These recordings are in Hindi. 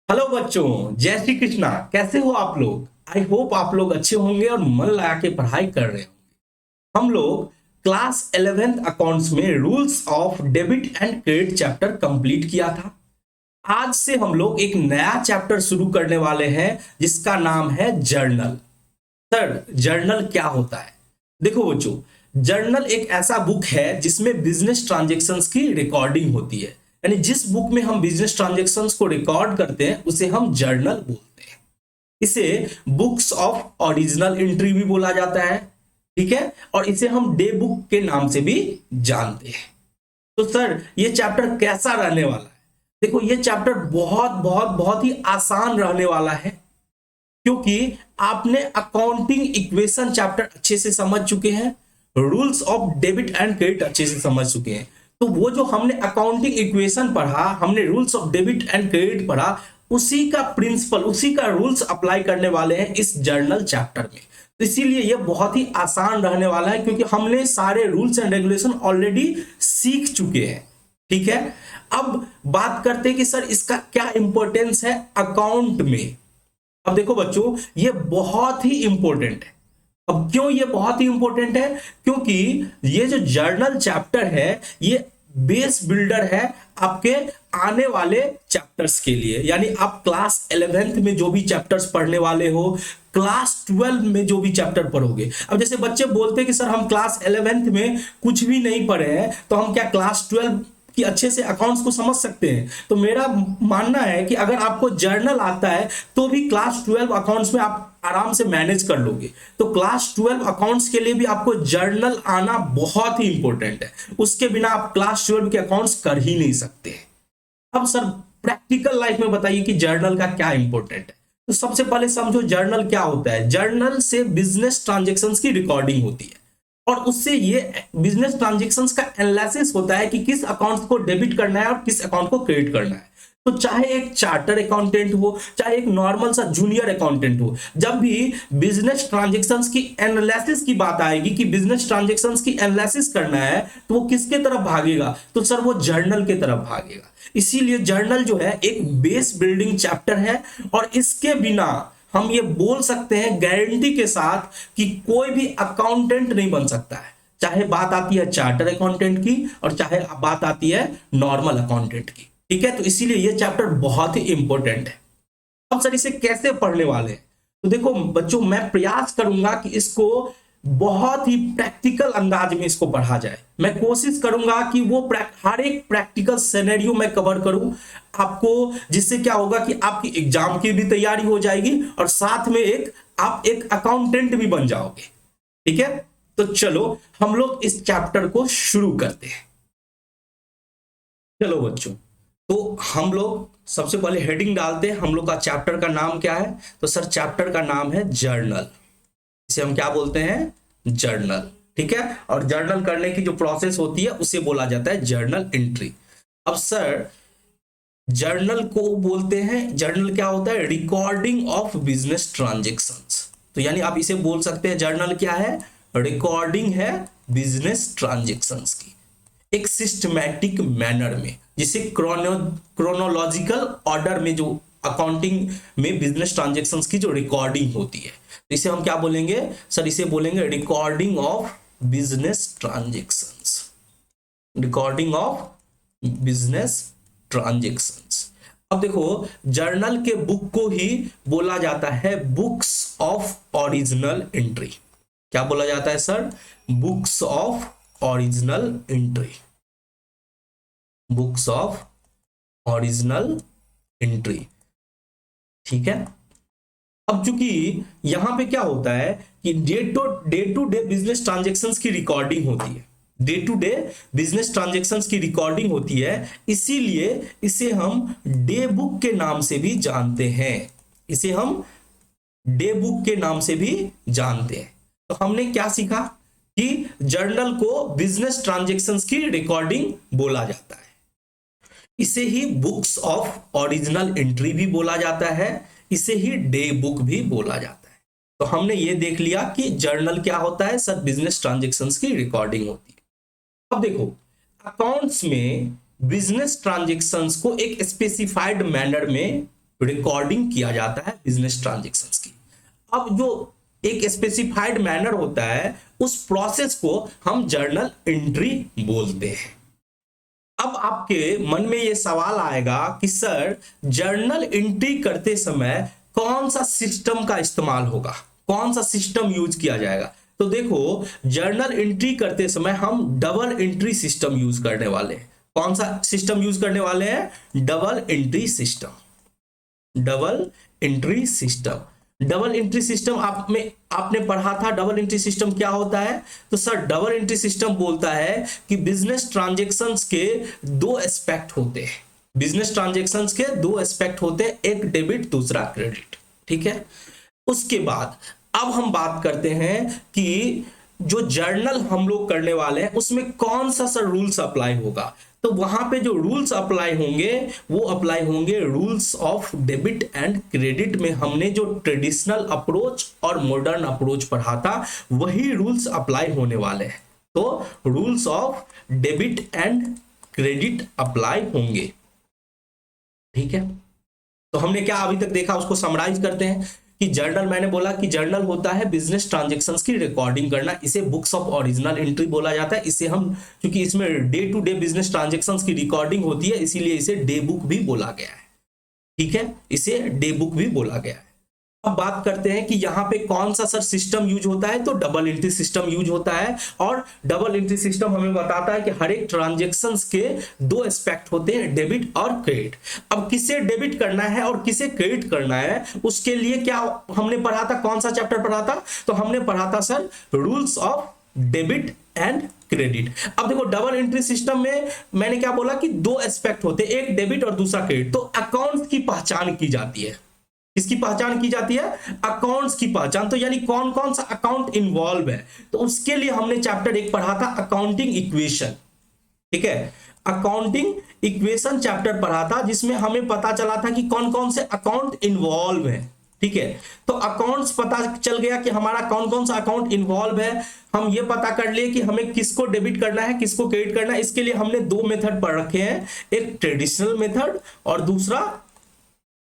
हेलो बच्चों, जय श्री कृष्णा। कैसे हो आप लोग? आई होप आप लोग अच्छे होंगे और मन लगा के पढ़ाई कर रहे होंगे। हम लोग क्लास 11th अकाउंट्स में rules of debit and credit chapter complete किया था। आज से हम लोग एक नया चैप्टर शुरू करने वाले हैं जिसका नाम है जर्नल। सर, जर्नल क्या होता है? देखो बच्चों, जर्नल एक ऐसा बुक है जिसमें बिजनेस ट्रांजैक्शंस की रिकॉर्डिंग होती है। यानी जिस बुक में हम बिजनेस ट्रांजैक्शंस को रिकॉर्ड करते हैं उसे हम जर्नल बोलते हैं। इसे बुक्स ऑफ ओरिजिनल एंट्री भी बोला जाता है। ठीक है, और इसे हम डे बुक के नाम से भी जानते हैं। तो सर, ये चैप्टर कैसा रहने वाला है? देखो, ये चैप्टर बहुत बहुत बहुत ही आसान रहने वाला है, क्योंकि आपने अकाउंटिंग इक्वेशन चैप्टर अच्छे से समझ चुके हैं, rules of debit and credit अच्छे से समझ चुके हैं। तो वो जो हमने अकाउंटिंग इक्वेशन पढ़ा, हमने rules of debit and credit पढ़ा, उसी का प्रिंसिपल, उसी का रूल्स अप्लाई करने वाले हैं इस जर्नल चैप्टर में। तो इसीलिए ये बहुत ही आसान रहने वाला है, क्योंकि हमने सारे रूल्स एंड रेगुलेशन ऑलरेडी सीख चुके हैं। ठीक है, अब बात करते हैं कि सर इसका क्या इंपॉर्टेंस है अकाउंट में। अब देखो बच्चों, ये बहुत ही इंपॉर्टेंट है। अब क्यों ये बहुत ही इंपॉर्टेंट है? क्योंकि ये जो जर्नल चैप्टर है, ये बेस बिल्डर है आपके आने वाले चैप्टर्स के लिए। यानी आप क्लास 11th में जो भी चैप्टर्स पढ़ने वाले हो, क्लास 12 में जो भी चैप्टर पढ़ोगे। अब जैसे बच्चे बोलते हैं कि सर हम क्लास 11th में कुछ भी नहीं पढ़े हैं, तो हम क्या क्लास 12 कि अच्छे से अकाउंट्स को समझ सकते हैं? तो मेरा मानना है कि अगर आपको जर्नल आता है तो भी क्लास 12 अकाउंट्स में आप आराम से मैनेज कर लोगे। तो क्लास 12 अकाउंट्स के लिए भी आपको जर्नल आना बहुत ही इंपॉर्टेंट है। उसके बिना आप क्लास 12 के अकाउंट्स कर ही नहीं सकते। अब सर, प्रैक्टिकल लाइफ में बताइए कि जर्नल का क्या इंपॉर्टेंट है। तो सबसे पहले समझो जर्नल क्या होता है। जर्नल से बिजनेस ट्रांजेक्शन्स की रिकॉर्डिंग होती है, और उससे ये बिजनेस ट्रांजेक्शन्स का एनालिसिस होता है कि किस अकाउंट को डेबिट करना है और किस अकाउंट को क्रेडिट करना है। तो चाहे एक चार्टर अकाउंटेंट हो, चाहे एक नॉर्मल सा जूनियर अकाउंटेंट हो, जब भी बिजनेस ट्रांजेक्शन्स की एनालिसिस की बात आएगी कि बिजनेस ट्रांजेक्शन्स की एनालिसिस करना है, तो वो किसके तरफ भागेगा? तो सर वो जर्नल के तरफ भागेगा। इसीलिए जर्नल जो है एक बेस बिल्डिंग चैप्टर है, और इसके बिना हम ये बोल सकते हैं गारंटी के साथ कि कोई भी अकाउंटेंट नहीं बन सकता है। चाहे बात आती है चार्टर अकाउंटेंट की, और चाहे बात आती है नॉर्मल अकाउंटेंट की। ठीक है, तो इसीलिए ये चैप्टर बहुत ही इंपॉर्टेंट है। अब सर इसे कैसे पढ़ने वाले हैं? तो देखो बच्चों, मैं प्रयास करूंगा कि इसको बहुत ही प्रैक्टिकल अंदाज में इसको पढ़ा जाए। मैं कोशिश करूंगा कि वो हर एक प्रैक्टिकल सिनेरियो मैं कवर करूं आपको, जिससे क्या होगा कि आपकी एग्जाम की भी तैयारी हो जाएगी और साथ में आप एक अकाउंटेंट भी बन जाओगे। ठीक है, तो चलो हम लोग इस चैप्टर को शुरू करते हैं। चलो बच्चों, तो हम लोग सबसे पहले हेडिंग डालते हैं। हम लोग का चैप्टर का नाम क्या है? तो सर चैप्टर का नाम है जर्नल। इसे हम क्या बोलते हैं? जर्नल। ठीक है, और जर्नल करने की जो प्रोसेस होती है उसे बोला जाता है जर्नल एंट्री। अब सर, जर्नल को बोलते हैं, जर्नल क्या होता है? Recording of business transactions. तो यानी आप इसे बोल सकते हैं जर्नल क्या है? रिकॉर्डिंग है बिजनेस ट्रांजेक्शंस की एक सिस्टमैटिक मैनर में, जिसे क्रोनोलॉजिकल ऑर्डर में जो अकाउंटिंग में बिजनेस ट्रांजेक्शंस की जो रिकॉर्डिंग होती है, तो इसे हम क्या बोलेंगे? सर इसे बोलेंगे recording of business transactions. Recording of business transactions. अब देखो, जर्नल के बुक को ही बोला जाता है बुक्स ऑफ ओरिजिनल एंट्री। क्या बोला जाता है sir? Books of original entry. Books of original entry. ठीक है, अब चूंकि यहां पे क्या होता है कि day to day business transactions की रिकॉर्डिंग होती है। Day to day business transactions की रिकॉर्डिंग होती है, इसीलिए इसे हम डे बुक के नाम से भी जानते हैं। इसे हम डे बुक के नाम से भी जानते हैं। तो हमने क्या सीखा कि जर्नल को बिजनेस ट्रांजेक्शन्स की रिकॉर्डिंग बोला जाता है। इसे ही बुक्स ऑफ ओरिजिनल एंट्री भी बोला जाता है, इसे ही डे बुक भी बोला जाता है। तो हमने ये देख लिया कि जर्नल क्या होता है। सर बिजनेस ट्रांजेक्शन्स की रिकॉर्डिंग होती है। अब देखो, अकाउंट्स में बिजनेस ट्रांजेक्शन्स को एक स्पेसिफाइड मैनर में रिकॉर्डिंग किया जाता है बिजनेस ट्रांजेक्शन्स की। अब जो एक स्पेसिफाइड मैनर होता है उस प्रोसेस को हम जर्नल एंट्री बोलते हैं। अब आपके मन में ये सवाल आएगा कि सर जर्नल एंट्री करते समय कौन सा सिस्टम का इस्तेमाल होगा, कौन सा सिस्टम यूज किया जाएगा। तो देखो जर्नल एंट्री करते समय हम डबल एंट्री सिस्टम यूज करने वाले हैं। कौन सा सिस्टम यूज करने वाले हैं? Double entry system. Double entry system, double entry system आपने पढ़ा था। डबल एंट्री सिस्टम क्या होता है? तो सर डबल एंट्री सिस्टम बोलता है कि बिजनेस ट्रांजैक्शंस के दो एस्पेक्ट होते हैं। बिजनेस ट्रांजैक्शंस के दो एस्पेक्ट होते हैं, एक डेबिट दूसरा क्रेडिट। ठीक है, उसके बाद अब हम बात करते हैं कि जो जर्नल हम लोग करने वाले हैं उसमें कौन सा सर रूल्स अप्लाई होगा। तो वहां पे जो रूल्स अप्लाई होंगे वो अप्लाई होंगे rules of debit and credit में। हमने जो ट्रेडिशनल अप्रोच और मॉडर्न अप्रोच पढ़ा था वही रूल्स अप्लाई होने वाले हैं। तो rules of debit and credit apply होंगे। ठीक है, तो हमने क्या अभी तक देखा उसको समराइज करते हैं कि जर्नल, मैंने बोला कि जर्नल होता है बिजनेस ट्रांजैक्शंस की रिकॉर्डिंग करना। इसे बुक्स ऑफ ओरिजिनल एंट्री बोला जाता है। इसे हम, क्योंकि इसमें day to day business transactions की रिकॉर्डिंग होती है इसीलिए इसे डे बुक भी बोला गया है। ठीक है, इसे डे बुक भी बोला गया है। अब बात करते हैं कि यहाँ पे कौन सा सर सिस्टम यूज होता है। तो डबल एंट्री सिस्टम यूज होता है और डबल एंट्री सिस्टम हमें बताता है कि हर एक ट्रांजैक्शंस के दो एस्पेक्ट होते हैं, डेबिट और क्रेडिट। अब किसे डेबिट करना है और किसे क्रेडिट करना है उसके लिए क्या हमने पढ़ा था, कौन सा चैप्टर पढ़ा था? तो हमने पढ़ा था sir rules of debit and credit. अब देखो डबल एंट्री सिस्टम में मैंने क्या बोला कि दो एस्पेक्ट होते हैं, एक डेबिट और दूसरा क्रेडिट। तो अकाउंट की पहचान की जाती है। इसकी पहचान की जाती है, अकाउंट्स की पहचान। तो यानी कौन कौन सा अकाउंट इन्वॉल्व है, तो उसके लिए हमने चैप्टर एक पढ़ा था अकाउंटिंग इक्वेशन। ठीक है, अकाउंटिंग इक्वेशन चैप्टर पढ़ा था जिसमें हमें पता चला था कि कौन कौन से अकाउंट इन्वॉल्व है। ठीक है, तो अकाउंट्स पता चल गया कि हमारा कौन कौन सा अकाउंट इन्वॉल्व है। हम ये पता कर लिए कि हमें किसको डेबिट करना है किसको क्रेडिट करना है। इसके लिए हमने दो मेथड पढ़ रखे हैं, एक ट्रेडिशनल मेथड और दूसरा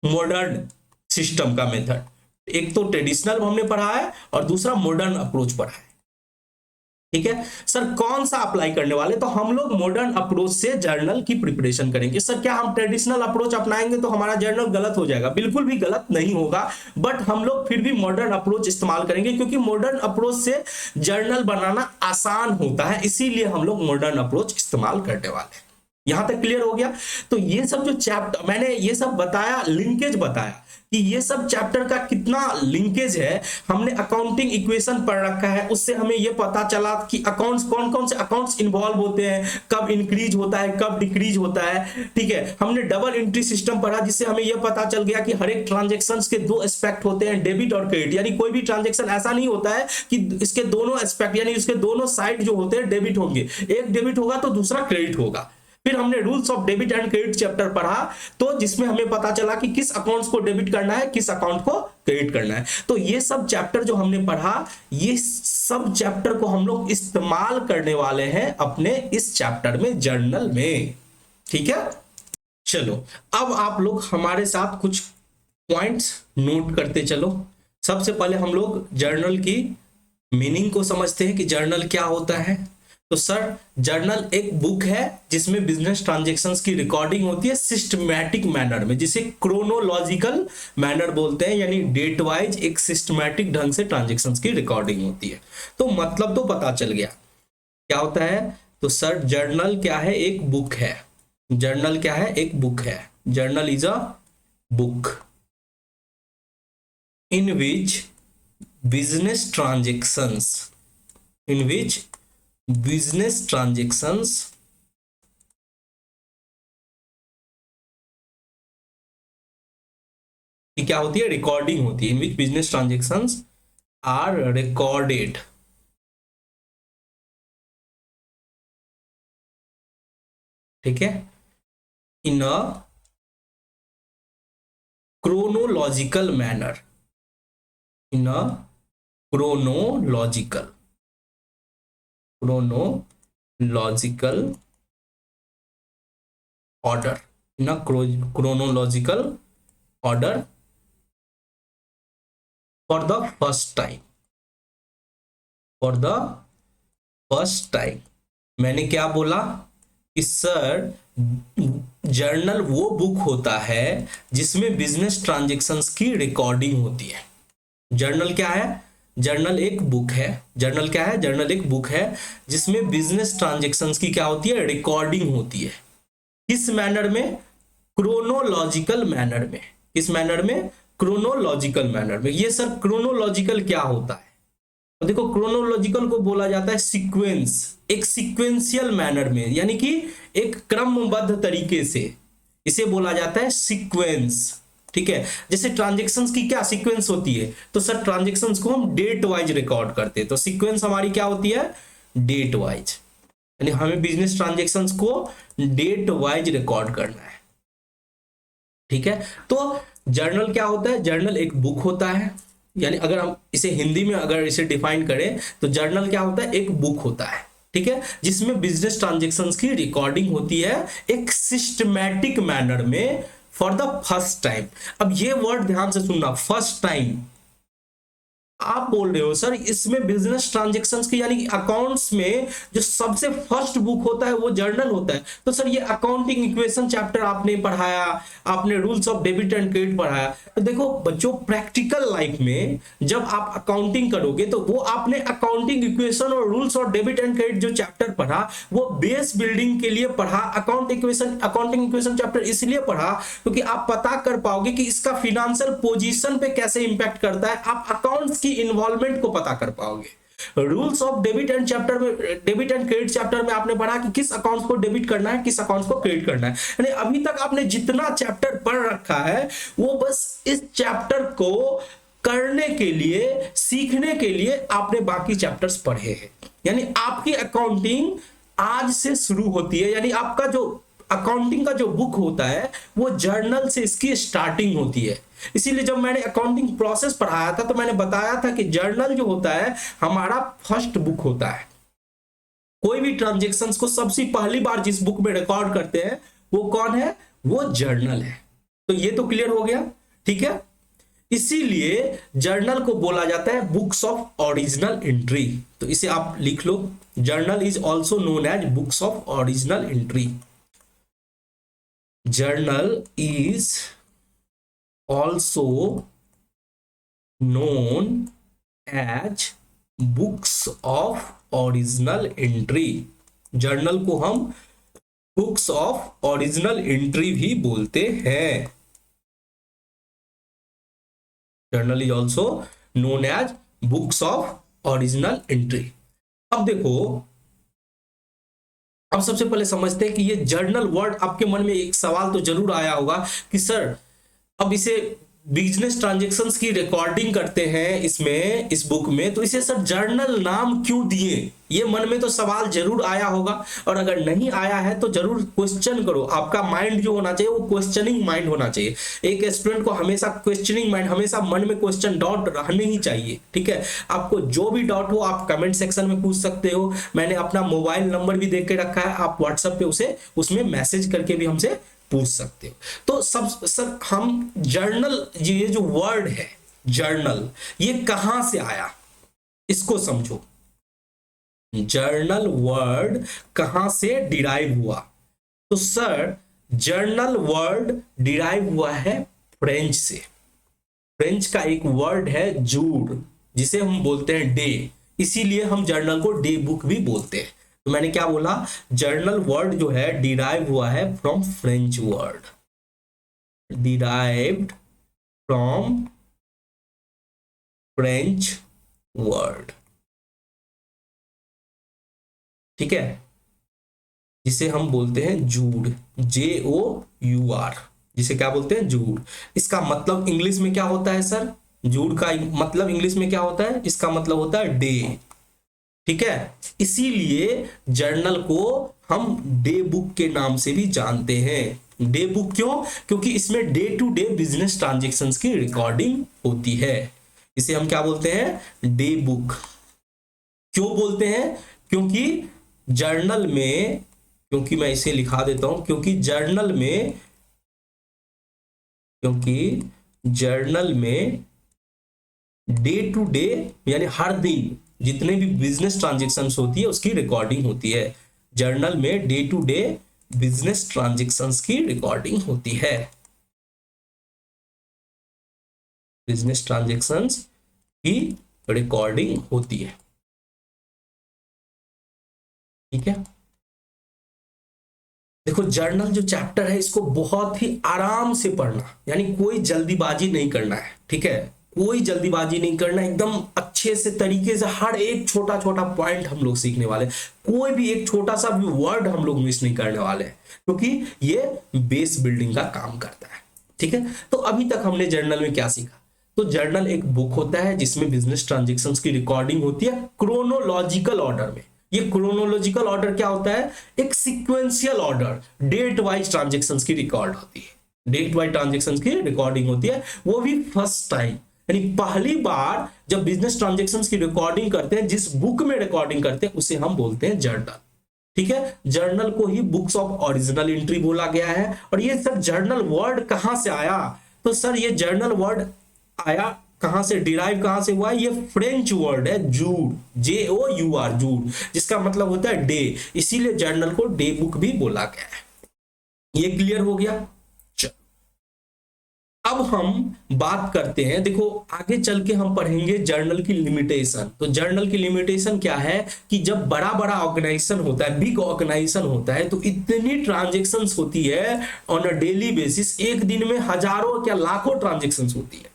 मॉडर्न सिस्टम का मेथड। एक तो ट्रेडिशनल हमने पढ़ा है और दूसरा मॉडर्न अप्रोच पढ़ा है। ठीक है सर, कौन सा अप्लाई करने वाले? तो हम लोग मॉडर्न अप्रोच से जर्नल की प्रिपरेशन करेंगे। सर क्या हम ट्रेडिशनल अप्रोच अपनाएंगे तो हमारा जर्नल गलत हो जाएगा? बिल्कुल भी गलत नहीं होगा, बट हम लोग फिर भी मॉडर्न अप्रोच इस्तेमाल करेंगे क्योंकि मॉडर्न अप्रोच से जर्नल बनाना आसान होता है, इसीलिए हम लोग मॉडर्न अप्रोच इस्तेमाल करने वाले हैं। यहां तक क्लियर हो गया? तो ये सब जो चैप्टर मैंने ये सब बताया, लिंकेज बताया कि ये सब चैप्टर का कितना लिंकेज है। हमने अकाउंटिंग इक्वेशन पढ़ रखा है, उससे हमें ये पता चला कि अकाउंट्स कौन कौन से अकाउंट्स इन्वॉल्व होते हैं, कब इंक्रीज होता है कब डिक्रीज होता है। ठीक है, हमने डबल एंट्री सिस्टम पढ़ा जिससे हमें यह पता चल गया कि हर एक ट्रांजेक्शन के दो एस्पेक्ट होते हैं, डेबिट और क्रेडिट। यानी कोई भी ट्रांजेक्शन ऐसा नहीं होता है कि इसके दोनों एस्पेक्ट यानी उसके दोनों साइड जो होते हैं डेबिट होंगे, एक डेबिट होगा तो दूसरा क्रेडिट होगा। फिर हमने rules of debit and credit chapter पढ़ा, तो जिसमें हमें पता चला कि किस अकाउंट्स को डेबिट करना है किस अकाउंट को क्रेडिट करना है। तो ये सब चैप्टर जो हमने पढ़ा, ये सब चैप्टर को हम लोग इस्तेमाल करने वाले हैं अपने इस चैप्टर में, जर्नल में। ठीक है, चलो अब आप लोग हमारे साथ कुछ पॉइंट्स नोट करते चलो। सबसे पहले हम लोग जर्नल की मीनिंग को समझते हैं कि जर्नल क्या होता है। तो सर जर्नल एक बुक है जिसमें बिजनेस ट्रांजैक्शंस की रिकॉर्डिंग होती है सिस्टमैटिक मैनर में, जिसे क्रोनोलॉजिकल मैनर बोलते हैं, यानी डेट वाइज एक सिस्टमैटिक ढंग से ट्रांजैक्शंस की रिकॉर्डिंग होती है। तो मतलब तो पता चल गया क्या होता है। तो सर जर्नल क्या है? एक बुक है। जर्नल क्या है? एक बुक है। Journal is a book in which business transactions की क्या होती है? रिकॉर्डिंग होती है। In which business transactions are recorded. ठीक है, in a chronological manner, in a chronological order, in a chronological order for the first time. For the first time मैंने क्या बोला कि सर जर्नल वो बुक होता है जिसमें बिजनेस ट्रांजैक्शंस की रिकॉर्डिंग होती है। जर्नल क्या है? जर्नल एक बुक है। जर्नल क्या है? जर्नल एक बुक है जिसमें बिजनेस ट्रांजैक्शंस की क्या होती है? रिकॉर्डिंग होती है। किस मैनर में? क्रोनोलॉजिकल मैनर में। किस मैनर में? क्रोनोलॉजिकल मैनर में। ये सर क्रोनोलॉजिकल क्या होता है? तो देखो क्रोनोलॉजिकल को बोला जाता है सीक्वेंस, एक सीक्वेंशियल मैनर में, यानी कि एक क्रमबद्ध तरीके से इसे बोला जाता है सीक्वेंस। ठीक है, जैसे ट्रांजैक्शंस की क्या सीक्वेंस होती है? तो सर ट्रांजैक्शंस को हम डेट वाइज रिकॉर्ड करते हैं, तो सीक्वेंस हमारी क्या होती है? डेट वाइज, यानी हमें बिजनेस ट्रांजैक्शंस को डेट वाइज रिकॉर्ड करना है। ठीक है, तो जर्नल क्या होता है? जर्नल एक बुक होता है, यानी अगर हम इसे हिंदी में अगर इसे डिफाइन करें तो जर्नल क्या होता है? एक बुक होता है, ठीक है, जिसमें बिजनेस ट्रांजैक्शंस की रिकॉर्डिंग होती है एक सिस्टमैटिक मैनर में फॉर द फर्स्ट टाइम। अब ये वर्ड ध्यान से सुनना, फर्स्ट टाइम। आप बोल रहे हो सर इसमें बिजनेस ट्रांजैक्शंस की यानी अकाउंट्स में जो सबसे फर्स्ट बुक होता है वो जर्नल होता है। तो सर ये अकाउंटिंग इक्वेशन चैप्टर आपने पढ़ाया, आपने rules of debit and credit पढ़ाया। तो देखो बच्चों प्रैक्टिकल लाइफ में जब आप अकाउंटिंग करोगे तो वो आपने अकाउंटिंग इक्वेशन और rules of debit and credit जो चैप्टर पढ़ा वो बेस बिल्डिंग के लिए पढ़ा। अकाउंटिंग इक्वेशन चैप्टर इसलिए पढ़ा क्योंकि आप पता कर पाओगे कि इसका फिनेंशियल पोजीशन पे कैसे इंपैक्ट करता है, आप अकाउंट्स की इन्वॉल्वमेंट को पता कर पाओगे। Rules of debit and chapter में, डेबिट एंड क्रेडिट चैप्टर में आपने पढ़ा कि किस अकाउंट्स को डेबिट करना है, किस अकाउंट्स को क्रेडिट करना है। यानी अभी तक आपने जितना चैप्टर पढ़ रखा है वो बस इस चैप्टर को करने के लिए, सीखने के लिए आपने बाकी चैप्टर्स पढ़े हैं। यानी आपकी अकाउंटिंग आज से शुरू होती है, यानी आपका जो अकाउंटिंग का जो बुक होता है वो जर्नल से इसकी स्टार्टिंग होती है। इसीलिए जब मैंने अकाउंटिंग प्रोसेस पढ़ाया था तो मैंने बताया था कि जर्नल जो होता है हमारा फर्स्ट बुक होता है। कोई भी ट्रांजैक्शंस को सबसे पहली बार जिस बुक में रिकॉर्ड करते हैं वो कौन है? वो जर्नल है। तो ये तो क्लियर हो गया, ठीक है। इसीलिए जर्नल को बोला जाता है बुक्स ऑफ ओरिजिनल एंट्री। तो इसे आप लिख लो, journal is also known as books of original entry. journal is also known as books of original entry। Journal को हम बुक्स ऑफ ओरिजिनल एंट्री भी बोलते हैं। Journal is also known as books of original entry. अब देखो, अब सबसे पहले समझते हैं कि ये जर्नल वर्ड, आपके मन में एक सवाल तो जरूर आया होगा कि सर अब इसे बिजनेस ट्रांजैक्शंस की रिकॉर्डिंग करते हैं इसमें, इस बुक में, तो इसे सर जर्नल नाम क्यों दिए? ये मन में तो सवाल जरूर आया होगा, और अगर नहीं आया है तो जरूर क्वेश्चन करो। आपका माइंड जो होना चाहिए वो क्वेश्चनिंग माइंड होना चाहिए। एक स्टूडेंट को हमेशा क्वेश्चनिंग माइंड, हमेशा मन में क्वेश्चन डाउट रहने ही चाहिए, ठीक है। आपको जो भी डाउट हो आप कमेंट सेक्शन में पूछ सकते हो। मैंने अपना मोबाइल नंबर भी देख के रखा है, आप व्हाट्सएप पे उसे उसमें मैसेज करके भी हमसे पूछ सकते हो। तो सब सर हम जर्नल, ये जो वर्ड है जर्नल, ये कहां से आया इसको समझो। जर्नल वर्ड कहां से डिराइव हुआ? तो सर जर्नल वर्ड डिराइव हुआ है फ्रेंच से। फ्रेंच का एक वर्ड है जूर, जिसे हम बोलते हैं डे, इसीलिए हम जर्नल को डे बुक भी बोलते हैं। तो मैंने क्या बोला? जर्नल वर्ड जो है डिराइव हुआ है from French word, derived from French word, ठीक है, जिसे हम बोलते हैं जूड, JOUR, जिसे क्या बोलते हैं? जूड। इसका मतलब इंग्लिश में क्या होता है सर? जूड का मतलब इंग्लिश में क्या होता है? इसका मतलब होता है डे, ठीक है। इसीलिए जर्नल को हम डे बुक के नाम से भी जानते हैं। डे बुक क्यों? क्योंकि इसमें day to day business transactions की रिकॉर्डिंग होती है। इसे हम क्या बोलते हैं? Day book. क्यों बोलते हैं? क्योंकि जर्नल में, क्योंकि मैं इसे लिखा देता हूं, क्योंकि जर्नल में, क्योंकि जर्नल में डे टू डे यानी हर दिन जितने भी बिजनेस ट्रांजेक्शन्स होती है उसकी रिकॉर्डिंग होती है। जर्नल में day to day business transactions की रिकॉर्डिंग होती है। बिजनेस ट्रांजेक्शन्स की रिकॉर्डिंग होती है। ठीक है, देखो जर्नल जो चैप्टर है इसको बहुत ही आराम से पढ़ना, यानी कोई जल्दीबाजी नहीं करना है। ठीक है, कोई जल्दीबाजी नहीं करना, एकदम अच्छे से तरीके से हर एक छोटा छोटा पॉइंट हम लोग सीखने वाले, कोई भी एक छोटा सा भी वर्ड हम लोग मिस नहीं करने वाले हैं, क्योंकि ये बेस बिल्डिंग का काम करता है। ठीक है, तो अभी तक हमने जर्नल में क्या सीखा? तो जर्नल एक बुक होता है जिसमें बिजनेस ट्रांजेक्शन्स की रिकॉर्डिंग होती है क्रोनोलॉजिकल ऑर्डर में। ये क्रोनोलॉजिकल ऑर्डर क्या होता है? एक sequential order, date wise transactions की रिकॉर्ड होती है, डेट वाइज ट्रांजेक्शन्स की रिकॉर्डिंग होती है, वो भी फर्स्ट टाइम, यानी पहली बार जब बिजनेस ट्रांजेक्शन्स की रिकॉर्डिंग करते हैं, जिस बुक में रिकॉर्डिंग करते हैं उसे हम बोलते हैं जर्नल। ठीक है, जर्नल को ही बुक्स ऑफ ओरिजिनल एंट्री बोला गया है। और ये सर जर्नल वर्ड कहां से आया? तो सर ये जर्नल वर्ड आया कहां से, डिराइव कहां से हुआ? ये फ्रेंच वर्ड है जूड, JOUR, जूड, जिसका मतलब होता है डे, इसीलिए जर्नल को डे बुक भी बोला गया है। ये क्लियर हो गया? अब हम बात करते हैं, देखो आगे चल के हम पढ़ेंगे जर्नल की लिमिटेशन। तो जर्नल की लिमिटेशन क्या है कि जब बड़ा बड़ा ऑर्गेनाइजेशन होता है, बिग ऑर्गेनाइजेशन होता है, तो इतनी ट्रांजेक्शन्स होती है ऑन अ डेली बेसिस, एक दिन में हजारों क्या लाखों ट्रांजेक्शन्स होती है।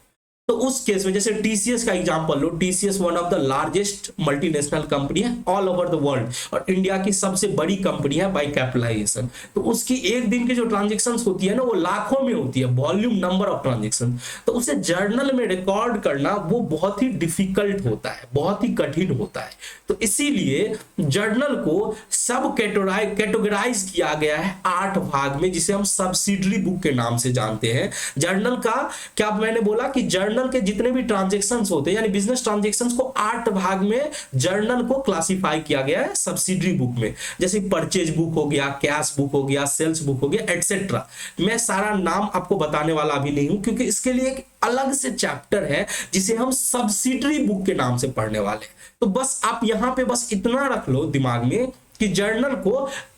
तो उस केस में जैसे टीसीएस का example low, TCS one of the largest multinational company है ऑल ओवर द वर्ल्ड, और इंडिया की सबसे बड़ी कंपनी है बाय कैपिटलाइजेशन। तो उसकी एक दिन की जो ट्रांजेक्शन्स होती है ना, वो लाखों में होती है, वॉल्यूम नंबर ऑफ ट्रांजेक्शन। तो उसे जर्नल में रिकॉर्ड करना वो बहुत ही डिफिकल्ट होता है, बहुत ही कठिन होता है। तो इसीलिए जर्नल को सब कैटेगराइज किया गया है 8 भाग में, जिसे हम सब्सिडरी बुक के नाम से जानते हैं। जर्नल का क्या मैंने बोला कि जर्नल के जितने भी ट्रांजैक्शंस होते हैं, यानी बिजनेस ट्रांजैक्शंस को 8 भाग में जर्नल को क्लासिफाई किया गया है सब्सिडरी बुक में। जैसे परचेज बुक हो गया, कैश बुक हो गया, सेल्स बुक हो गया, एटसेट्रा। मैं सारा नाम आपको बताने वाला अभी नहीं हूं, क्योंकि इसके लिए एक अलग से चैप्टर है जिसे हम सब्सिडरी बुक के नाम से पढ़ने वाले हैं। तो बस आप यहां पे बस इतना रख लो दिमाग में कि जर्नल को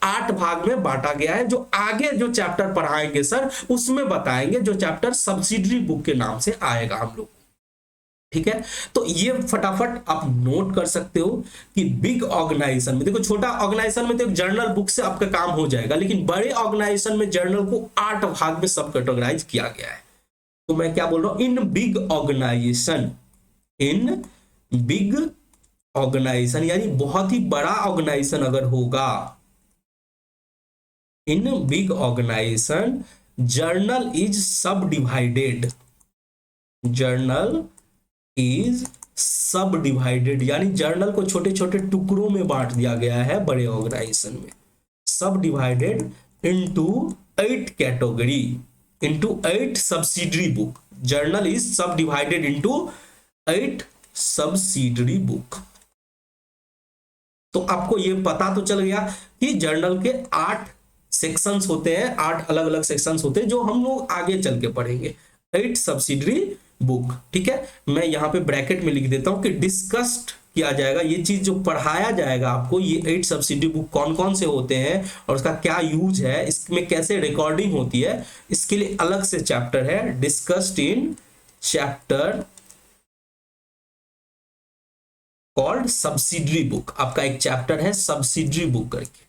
8 भाग में बांटा गया है। जो आगे जो चैप्टर पढ़ाएंगे सर उसमें बताएंगे, जो चैप्टर सब्सिडरी बुक के नाम से आएगा हम लोग। ठीक है, तो ये फटाफट आप नोट कर सकते हो कि बिग ऑर्गेनाइजेशन में, देखो छोटा ऑर्गेनाइजेशन में तो एक जर्नल बुक से आपका काम हो जाएगा, लेकिन बड़े ऑर्गेनाइजेशन में जर्नल को 8 भाग में सब कैटेगराइज किया गया है। तो मैं क्या बोल रहा हूं? In big organisation, in big organisation, यानी बहुत ही बड़ा ऑर्गेनाइजेशन अगर होगा, in big organisation journal is सब डिवाइडेड, जर्नल इज सब डिवाइडेड, यानी जर्नल को छोटे छोटे टुकड़ों में बांट दिया गया है बड़े ऑर्गेनाइजेशन में। सब divided into 8 category, into 8 subsidiary book. Journal is सब डिवाइडेड इनटू 8 सब्सिडरी बुक। तो आपको ये पता तो चल गया कि जर्नल के 8 सेक्शंस होते हैं, 8 अलग अलग सेक्शंस होते हैं, जो हम लोग आगे चल के पढ़ेंगे। 8 सब्सिडरी बुक। ठीक है, मैं यहां पे ब्रैकेट में लिख देता हूं कि डिस्कस्ड किया जाएगा, ये चीज जो पढ़ाया जाएगा आपको, ये 8 सब्सिडरी बुक कौन कौन से होते हैं और उसका क्या यूज है, इसमें कैसे रिकॉर्डिंग होती है, इसके लिए अलग से चैप्टर है, discussed in chapter called subsidiary book. आपका एक चैप्टर है सब्सिडरी बुक करके,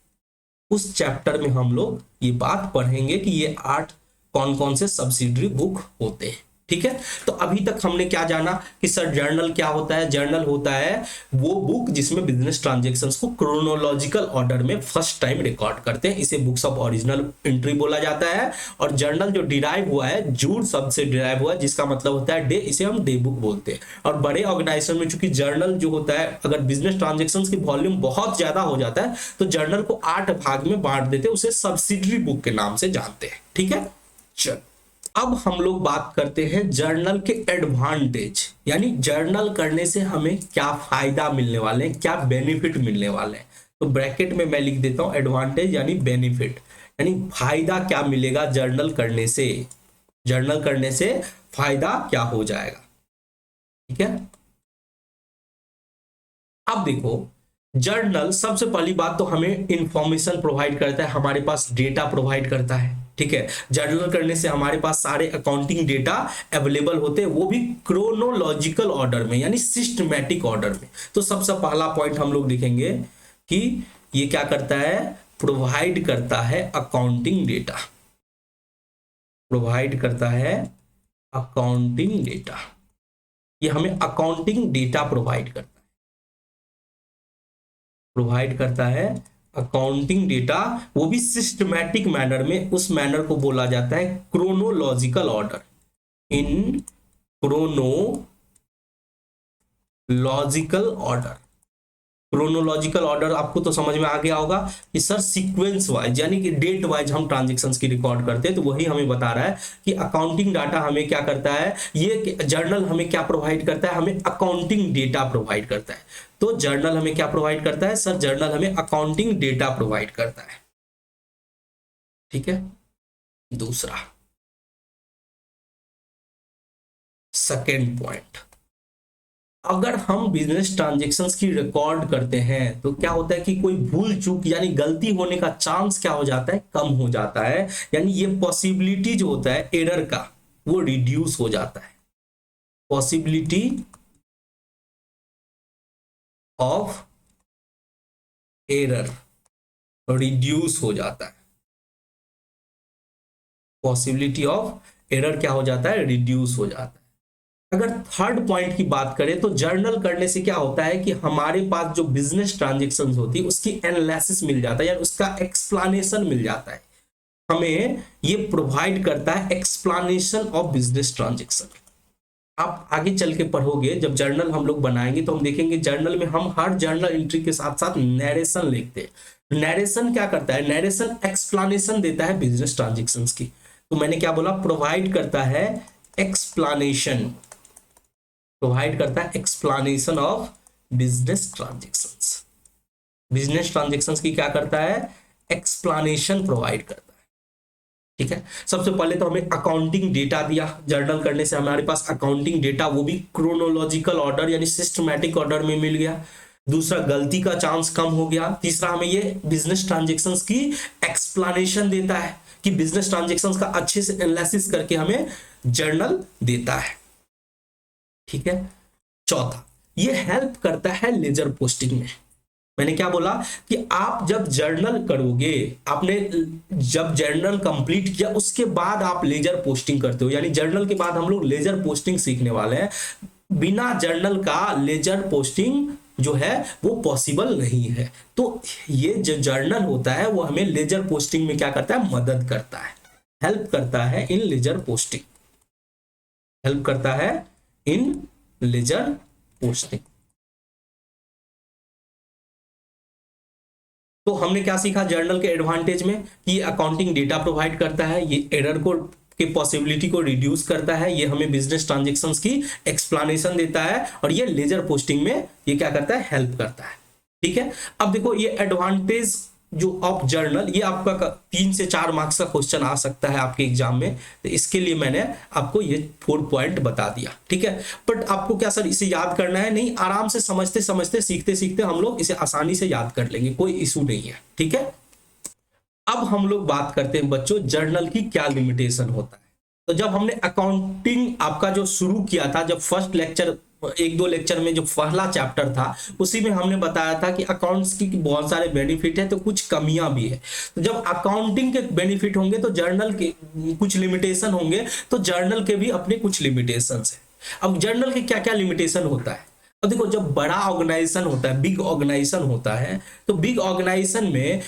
उस चैप्टर में हम लोग ये बात पढ़ेंगे कि ये 8 कौन कौन से सब्सिडरी बुक होते हैं। ठीक है, तो अभी तक हमने क्या जाना कि सर जर्नल क्या होता है? जर्नल होता है वो बुक जिसमें बिजनेस ट्रांजैक्शंस को क्रोनोलॉजिकल ऑर्डर में फर्स्ट टाइम रिकॉर्ड करते हैं, इसे बुक्स ऑफ ओरिजिनल एंट्री बोला जाता है। और जर्नल जो डिराइव हुआ है, जूड शब्द से डिराइव हुआ है, जिसका मतलब होता है डे, इसे हम डे बुक बोलते हैं। और बड़े ऑर्गेनाइजेशन में चूंकि जर्नल जो होता है, अगर बिजनेस ट्रांजेक्शन्स की वॉल्यूम बहुत ज्यादा हो जाता है तो जर्नल को 8 भाग में बांट देते हैं, उसे सब्सिडरी बुक के नाम से जानते हैं। ठीक है, चल अब हम लोग बात करते हैं जर्नल के एडवांटेज, यानी जर्नल करने से हमें क्या फायदा मिलने वाले हैं, क्या बेनिफिट मिलने वाले हैं। तो ब्रैकेट में मैं लिख देता हूं एडवांटेज यानी बेनिफिट, यानी फायदा क्या मिलेगा जर्नल करने से। जर्नल करने से फायदा क्या हो जाएगा। ठीक है, अब देखो जर्नल सबसे पहली बात तो हमें इंफॉर्मेशन प्रोवाइड करता है, हमारे पास डेटा प्रोवाइड करता है। ठीक है, जर्नल करने से हमारे पास सारे अकाउंटिंग डेटा अवेलेबल होते हैं, वो भी क्रोनोलॉजिकल ऑर्डर में यानी सिस्टमैटिक ऑर्डर में। तो सबसे पहला पॉइंट हम लोग देखेंगे कि ये क्या करता है, प्रोवाइड करता है अकाउंटिंग डेटा, प्रोवाइड करता है अकाउंटिंग डेटा। ये हमें अकाउंटिंग डेटा प्रोवाइड करता है अकाउंटिंग डेटा, वो भी सिस्टमैटिक मैनर में। उस मैनर को बोला जाता है chronological order, in chronological order. Chronological order आपको तो समझ में आ गया होगा कि सर सीक्वेंस वाइज यानी कि डेट वाइज हम ट्रांजेक्शन्स की रिकॉर्ड करते हैं। तो वही हमें बता रहा है कि अकाउंटिंग डाटा हमें क्या करता है, ये जर्नल हमें क्या प्रोवाइड करता है, हमें अकाउंटिंग डेटा प्रोवाइड करता है। तो जर्नल हमें क्या प्रोवाइड करता है सर, जर्नल हमें अकाउंटिंग डेटा प्रोवाइड करता है। ठीक है, दूसरा सेकेंड पॉइंट, अगर हम बिजनेस ट्रांजेक्शन्स की रिकॉर्ड करते हैं तो क्या होता है कि कोई भूल चूक यानी गलती होने का चांस क्या हो जाता है, कम हो जाता है। यानी ये पॉसिबिलिटी जो होता है एरर का वो रिड्यूस हो जाता है, पॉसिबिलिटी ऑफ एरर रिड्यूस हो जाता है, पॉसिबिलिटी ऑफ एरर क्या हो जाता है, रिड्यूस हो जाता है। अगर थर्ड पॉइंट की बात करें तो जर्नल करने से क्या होता है कि हमारे पास जो बिजनेस ट्रांजेक्शन्स होती है उसकी एनालिसिस मिल जाता है, यानी उसका एक्सप्लेनेशन मिल जाता है। हमें ये प्रोवाइड करता है एक्सप्लेनेशन ऑफ बिजनेस ट्रांजेक्शन। आप आगे चल के पढ़ोगे, जब जर्नल हम लोग बनाएंगे तो हम देखेंगे जर्नल में हम हर जर्नल एंट्री के साथ साथ नैरेशन लिखते हैं। नैरेशन क्या करता है, नैरेशन एक्सप्लेनेशन देता है बिजनेस ट्रांजेक्शन्स की। तो मैंने क्या बोला, प्रोवाइड करता है एक्सप्लेनेशन, प्रोवाइड करता है explanation of business transactions. Business transactions की क्या करता है, एक्सप्लेनेशन प्रोवाइड करता है। ठीक है, सबसे पहले तो हमें अकाउंटिंग डेटा दिया, जर्नल करने से हमारे पास अकाउंटिंग डेटा वो भी क्रोनोलॉजिकल ऑर्डर यानी सिस्टमैटिक ऑर्डर में मिल गया। दूसरा, गलती का चांस कम हो गया। तीसरा, हमें ये बिजनेस ट्रांजेक्शंस की एक्सप्लेनेशन देता है कि बिजनेस ट्रांजेक्शंस का अच्छे से एनालिसिस करके हमें जर्नल देता है। ठीक है, चौथा, ये हेल्प करता है लेजर पोस्टिंग में। मैंने क्या बोला कि आप जब जर्नल करोगे, आपने जब जर्नल कंप्लीट किया उसके बाद आप लेजर पोस्टिंग करते हो, यानी जर्नल के बाद हम लोग लेजर पोस्टिंग सीखने वाले हैं। बिना जर्नल का लेजर पोस्टिंग जो है वो पॉसिबल नहीं है। तो ये जो जर्नल होता है वो हमें लेजर पोस्टिंग में क्या करता है, मदद करता है, हेल्प करता है इन लेजर पोस्टिंग, हेल्प करता है इन लेजर पोस्टिंग। तो हमने क्या सीखा जर्नल के एडवांटेज में कि अकाउंटिंग डेटा प्रोवाइड करता है, ये एरर को के पॉसिबिलिटी को रिड्यूस करता है, ये हमें बिजनेस ट्रांजैक्शंस की एक्सप्लेनेशन देता है, और ये लेजर पोस्टिंग में ये क्या करता है, हेल्प करता है। ठीक है, अब देखो ये एडवांटेज जो ऑफ जर्नल, ये आपका 3 से 4 मार्क्स का क्वेश्चन आ सकता है आपके एग्जाम में, तो इसके लिए मैंने आपको ये 4 पॉइंट बता दिया। ठीक है, बट आपको क्या सर इसे याद करना है, नहीं, आराम से समझते समझते सीखते सीखते हम लोग इसे आसानी से याद कर लेंगे, कोई इशू नहीं है। ठीक है, अब हम लोग बात करते हैं बच्चों जर्नल की क्या लिमिटेशन होता है। तो जब हमने अकाउंटिंग आपका जो शुरू किया था, जब फर्स्ट लेक्चर 1-2 लेक्चर में जो पहला चैप्टर था उसी में हमने बताया था कि अकाउंट्स की बहुत सारे बेनिफिट है तो कुछ कमियां भी है। तो जब अकाउंटिंग के बेनिफिट होंगे तो जर्नल के कुछ लिमिटेशन होंगे, तो जर्नल के भी अपने कुछ लिमिटेशंस है। अब जर्नल के क्या क्या लिमिटेशन होता है, अब देखो जब बड़ा ऑर्गेनाइजेशन होता है, बिग ऑर्गेनाइजेशन होता है, तो बिग ऑर्गेनाइजेशन में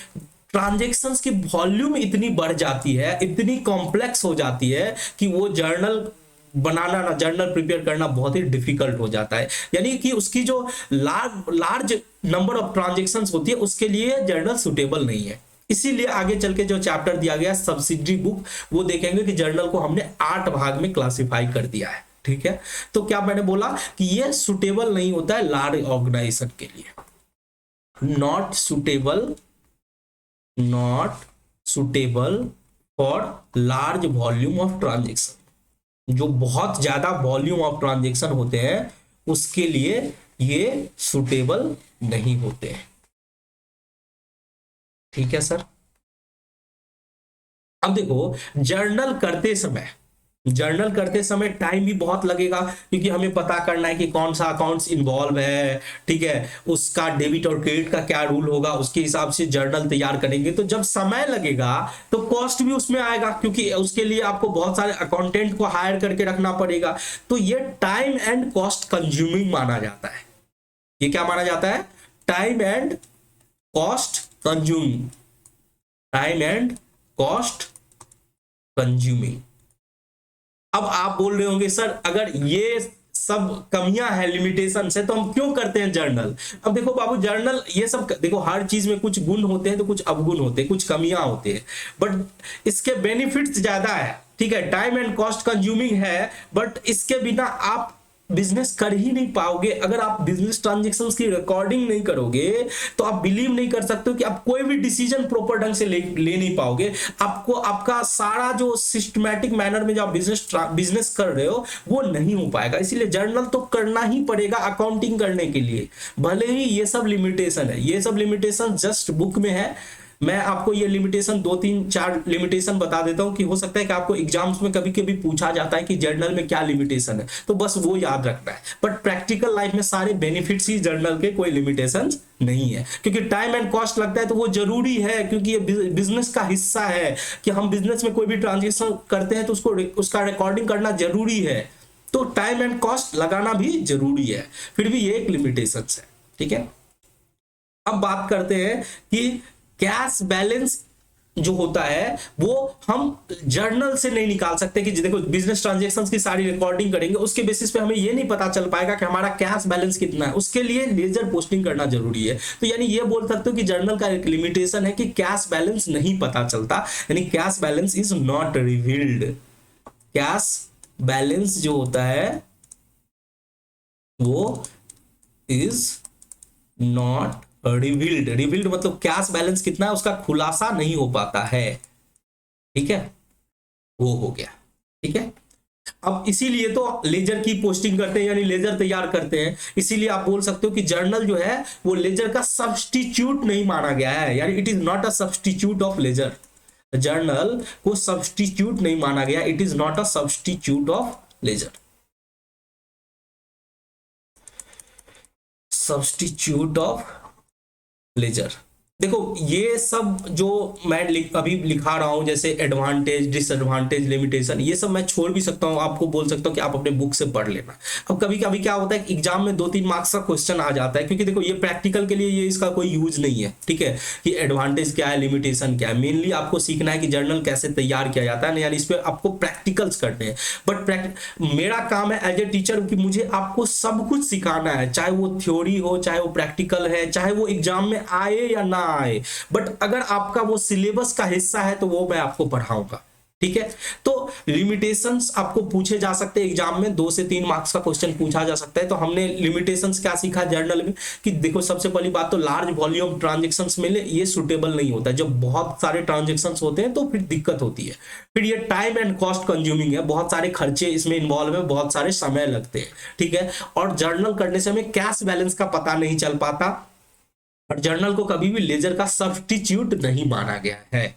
ट्रांजैक्शंस की वॉल्यूम इतनी बढ़ जाती है, इतनी कॉम्प्लेक्स हो जाती है कि वो जर्नल बनाना ना, जर्नल प्रिपेयर करना बहुत ही डिफिकल्ट हो जाता है। यानी कि उसकी जो लार्ज नंबर ऑफ ट्रांजैक्शंस होती है उसके लिए जर्नल सुटेबल नहीं है। इसीलिए आगे चल के जो चैप्टर दिया गया सब्सिडरी बुक, वो देखेंगे कि जर्नल को हमने 8 भाग में क्लासिफाई कर दिया है। ठीक है, तो क्या मैंने बोला कि ये सुटेबल नहीं होता है लार्ज ऑर्गेनाइजेशन के लिए, not suitable for large volume of transaction. जो बहुत ज्यादा वॉल्यूम ऑफ ट्रांजेक्शन होते हैं उसके लिए ये सुटेबल नहीं होते हैं। ठीक है सर। अब देखो, जर्नल करते समय टाइम भी बहुत लगेगा, क्योंकि हमें पता करना है कि कौन सा अकाउंट्स इन्वॉल्व है। ठीक है, उसका डेबिट और क्रेडिट का क्या रूल होगा, उसके हिसाब से जर्नल तैयार करेंगे। तो जब समय लगेगा तो कॉस्ट भी उसमें आएगा, क्योंकि उसके लिए आपको बहुत सारे अकाउंटेंट को हायर करके रखना पड़ेगा। तो ये टाइम एंड कॉस्ट कंज्यूमिंग माना जाता है। ये क्या माना जाता है? Time and cost consuming. Time and cost consuming. अब आप बोल रहे होंगे सर, अगर ये सब कमियां हैं, लिमिटेशन है, तो हम क्यों करते हैं जर्नल? अब देखो बाबू, जर्नल ये सब देखो, हर चीज में कुछ गुण होते हैं तो कुछ अवगुण होते हैं, कुछ कमियां होती है, बट इसके बेनिफिट्स ज्यादा है। ठीक है, टाइम एंड कॉस्ट कंज्यूमिंग है, बट इसके बिना आप बिजनेस कर ही नहीं पाओगे। अगर आप बिजनेस ट्रांजेक्शन्स की रिकॉर्डिंग नहीं करोगे तो आप बिलीव नहीं कर सकते हो कि आप कोई भी डिसीजन प्रॉपर ढंग से ले नहीं पाओगे। आपको आपका सारा जो सिस्टमैटिक मैनर में जो आप बिजनेस कर रहे हो वो नहीं हो पाएगा। इसीलिए जर्नल तो करना ही पड़ेगा अकाउंटिंग करने के लिए। भले ही ये सब लिमिटेशन है, ये सब लिमिटेशन जस्ट बुक में है। मैं आपको ये लिमिटेशन 2 3 4 लिमिटेशन बता देता हूं, कि हो सकता है कि आपको एग्जाम्स में कभी कभी पूछा जाता है कि जर्नल में क्या लिमिटेशन है, तो बस वो याद रखना है। बट प्रैक्टिकल लाइफ में सारे बेनिफिट्स ही जर्नल के, कोई लिमिटेशन नहीं है। क्योंकि टाइम एंड कॉस्ट लगता है तो वो जरूरी है, क्योंकि ये बिजनेस का हिस्सा है कि हम बिजनेस में कोई भी ट्रांजेक्शन करते हैं तो उसका रिकॉर्डिंग करना जरूरी है। तो टाइम एंड कॉस्ट लगाना भी जरूरी है, फिर भी ये एक लिमिटेशन है। ठीक है, अब बात करते हैं कि कैश बैलेंस जो होता है वो हम जर्नल से नहीं निकाल सकते। कि देखो, बिजनेस ट्रांजैक्शंस की सारी रिकॉर्डिंग करेंगे, उसके बेसिस पे हमें ये नहीं पता चल पाएगा कि हमारा कैश बैलेंस कितना है। उसके लिए लेजर पोस्टिंग करना जरूरी है। तो यानी ये बोल सकते हो कि जर्नल का एक लिमिटेशन है कि कैश बैलेंस नहीं पता चलता, यानी cash balance is not revealed. Cash balance जो होता है वो इज नॉट रिवील्ड मतलब कैश बैलेंस कितना है उसका खुलासा नहीं हो पाता है। ठीक है, वो हो गया। ठीक है, अब इसीलिए तो लेजर की पोस्टिंग करते हैं, यानी लेजर तैयार करते हैं। इसीलिए आप बोल सकते हो कि जर्नल जो है वो लेजर का सब्स्टिट्यूट नहीं माना गया है, यानी it is not a substitute of ledger. Journal को सब्स्टिट्यूट नहीं माना गया, it is not a substitute of ledger. Substitute of ledger. देखो, ये सब जो मैं अभी लिखा रहा हूं, जैसे एडवांटेज, डिसएडवांटेज, लिमिटेशन, ये सब मैं छोड़ भी सकता हूं, आपको बोल सकता हूं कि आप अपने बुक से पढ़ लेना। अब कभी कभी क्या होता है कि एग्जाम में 2 3 मार्क्स का क्वेश्चन आ जाता है, क्योंकि देखो ये प्रैक्टिकल के लिए ये इसका कोई यूज नहीं है। ठीक है, कि एडवांटेज क्या है, लिमिटेशन क्या है, मेनली आपको सीखना है कि जर्नल कैसे तैयार किया जाता है, यानी इस पर आपको प्रैक्टिकल्स करने हैं। बट मेरा काम है एज ए टीचर कि मुझे आपको सब कुछ सिखाना है, चाहे वो थ्योरी हो, चाहे वो प्रैक्टिकल है, चाहे वो एग्जाम में आए या ना आए, बट अगर आपका वो सिलेबस का हिस्सा है तो वो मैं आपको पढ़ाऊंगा। ठीक है, तो लिमिटेशंस आपको पूछे जा सकते हैं एग्जाम में, 2 से 3 मार्क्स का क्वेश्चन पूछा जा सकता है। तो हमने लिमिटेशंस क्या सीखा जर्नल में, कि देखो सबसे पहली बात तो लार्ज वॉल्यूम ट्रांजेक्शंस में ये सुटेबल नहीं होता है। जब बहुत सारे ट्रांजेक्शंस होते हैं तो फिर दिक्कत होती है। फिर ये टाइम एंड कॉस्ट कंज्यूमिंग है, बहुत सारे खर्चे इसमें इन्वॉल्व है, बहुत सारे समय लगते हैं। ठीक है, और जर्नल करने से हमें कैश बैलेंस का पता नहीं चल पाता, और जर्नल को कभी भी लेजर का सब्स्टिट्यूट नहीं माना गया है।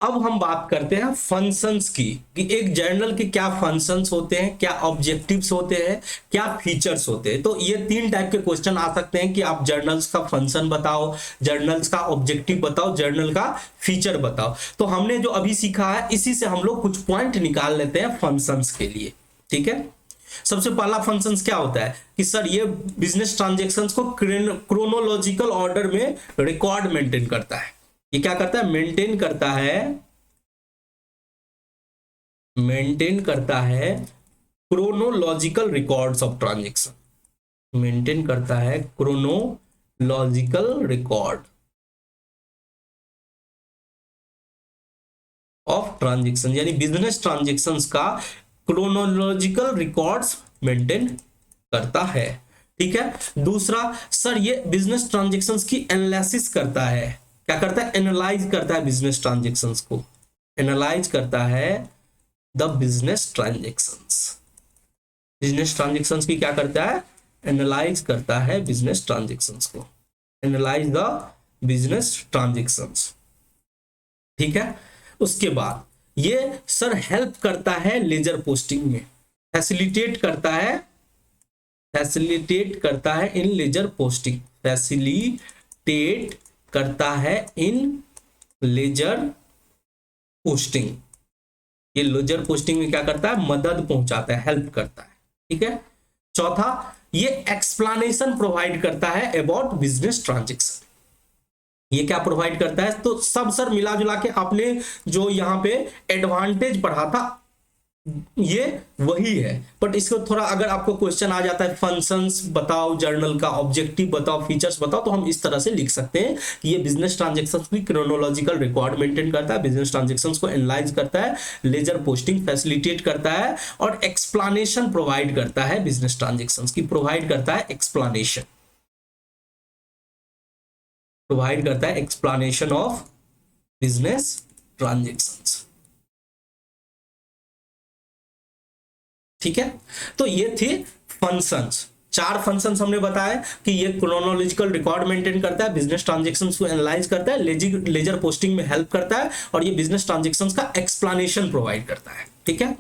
अब हम बात करते हैं फंक्शंस की, कि एक जर्नल के क्या फंक्शंस होते हैं, क्या ऑब्जेक्टिव्स होते हैं, क्या फीचर्स होते हैं। तो ये 3 टाइप के क्वेश्चन आ सकते हैं कि आप जर्नल्स का फंक्शन बताओ, जर्नल्स का ऑब्जेक्टिव बताओ, जर्नल का फीचर बताओ। तो हमने जो अभी सीखा है इसी से हम लोग कुछ पॉइंट निकाल लेते हैं फंक्शंस के लिए। ठीक है, सबसे पहला फंक्शंस क्या होता है कि सर ये बिजनेस ट्रांजैक्शंस को क्रोनोलॉजिकल ऑर्डर में रिकॉर्ड मेंटेन करता है। ये क्या करता है? मेंटेन करता है chronological records of transaction. Maintain करता है क्रोनोलॉजिकल रिकॉर्ड ऑफ ट्रांजैक्शन, यानी बिजनेस ट्रांजैक्शंस का क्रोनोलॉजिकल रिकॉर्ड्स मेंटेन करता है। ठीक है, दूसरा, सर ये बिजनेस ट्रांजैक्शंस की एनालिसिस करता है। क्या करता है? एनालाइज करता है बिजनेस ट्रांजैक्शंस को, एनालाइज करता है the business transactions. Business transactions की क्या करता है, एनालाइज करता है बिजनेस ट्रांजेक्शंस को, एनालाइज द बिजनेस ट्रांजेक्शंस। ठीक है, उसके बाद ये सर हेल्प करता है लेजर पोस्टिंग में, फैसिलिटेट करता है, फैसिलिटेट करता है इन लेजर पोस्टिंग, फैसिलिटेट करता है इन लेजर पोस्टिंग। ये लेजर पोस्टिंग में क्या करता है, मदद पहुंचाता है, हेल्प करता है। ठीक है, चौथा ये एक्सप्लेनेशन प्रोवाइड करता है अबाउट बिजनेस ट्रांजेक्शन। ये क्या प्रोवाइड करता है, तो सब सर मिला जुला के आपने जो यहां पे एडवांटेज पढ़ा था ये वही है, बट इसको थोड़ा अगर आपको क्वेश्चन आ जाता है फंक्शंस बताओ, जर्नल का ऑब्जेक्टिव बताओ, फीचर्स बताओ, तो हम इस तरह से लिख सकते हैं कि ये बिजनेस ट्रांजैक्शंस की क्रोनोलॉजिकल रिकॉर्ड मेंटेन करता है, बिजनेस ट्रांजैक्शंस को एनालाइज करता है, लेजर पोस्टिंग फैसिलिटेट करता है और एक्सप्लेनेशन प्रोवाइड करता है, बिजनेस ट्रांजैक्शंस की प्रोवाइड करता है एक्सप्लेनेशन, प्रोवाइड करता है एक्सप्लेनेशन ऑफ बिजनेस ट्रांजैक्शंस। ठीक है, तो ये थे फंक्शंस, 4 फंक्शंस हमने बताया कि ये क्रोनोलॉजिकल रिकॉर्ड मेंटेन करता है, बिजनेस ट्रांजैक्शंस को एनालाइज करता है, लेजर पोस्टिंग में हेल्प करता है और ये बिजनेस ट्रांजैक्शंस का एक्सप्लेनेशन प्रोवाइड करता है। ठीक है,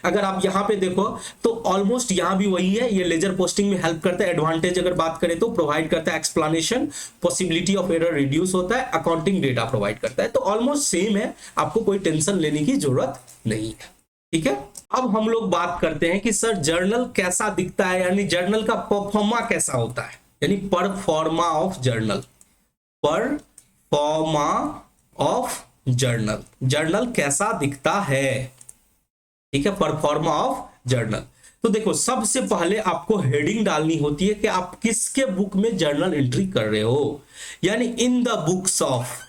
अगर आप यहां पे देखो तो ऑलमोस्ट यहां भी वही है, ये लेजर पोस्टिंग में हेल्प करता है, एडवांटेज अगर बात करें तो प्रोवाइड करता है explanation, possibility of error reduce होता है, अकाउंटिंग डेटा प्रोवाइड करता है, तो ऑलमोस्ट सेम है, आपको कोई टेंशन लेने की जरूरत नहीं है। ठीक है, अब हम लोग बात करते हैं कि सर जर्नल कैसा दिखता है, यानी जर्नल का परफॉर्मा कैसा होता है, यानी pro forma of journal, pro forma of journal, journal कैसा दिखता है। ठीक है, परफॉर्मा ऑफ जर्नल। तो देखो सबसे पहले आपको हेडिंग डालनी होती है कि आप किसके बुक में जर्नल एंट्री कर रहे हो, यानी in the books of,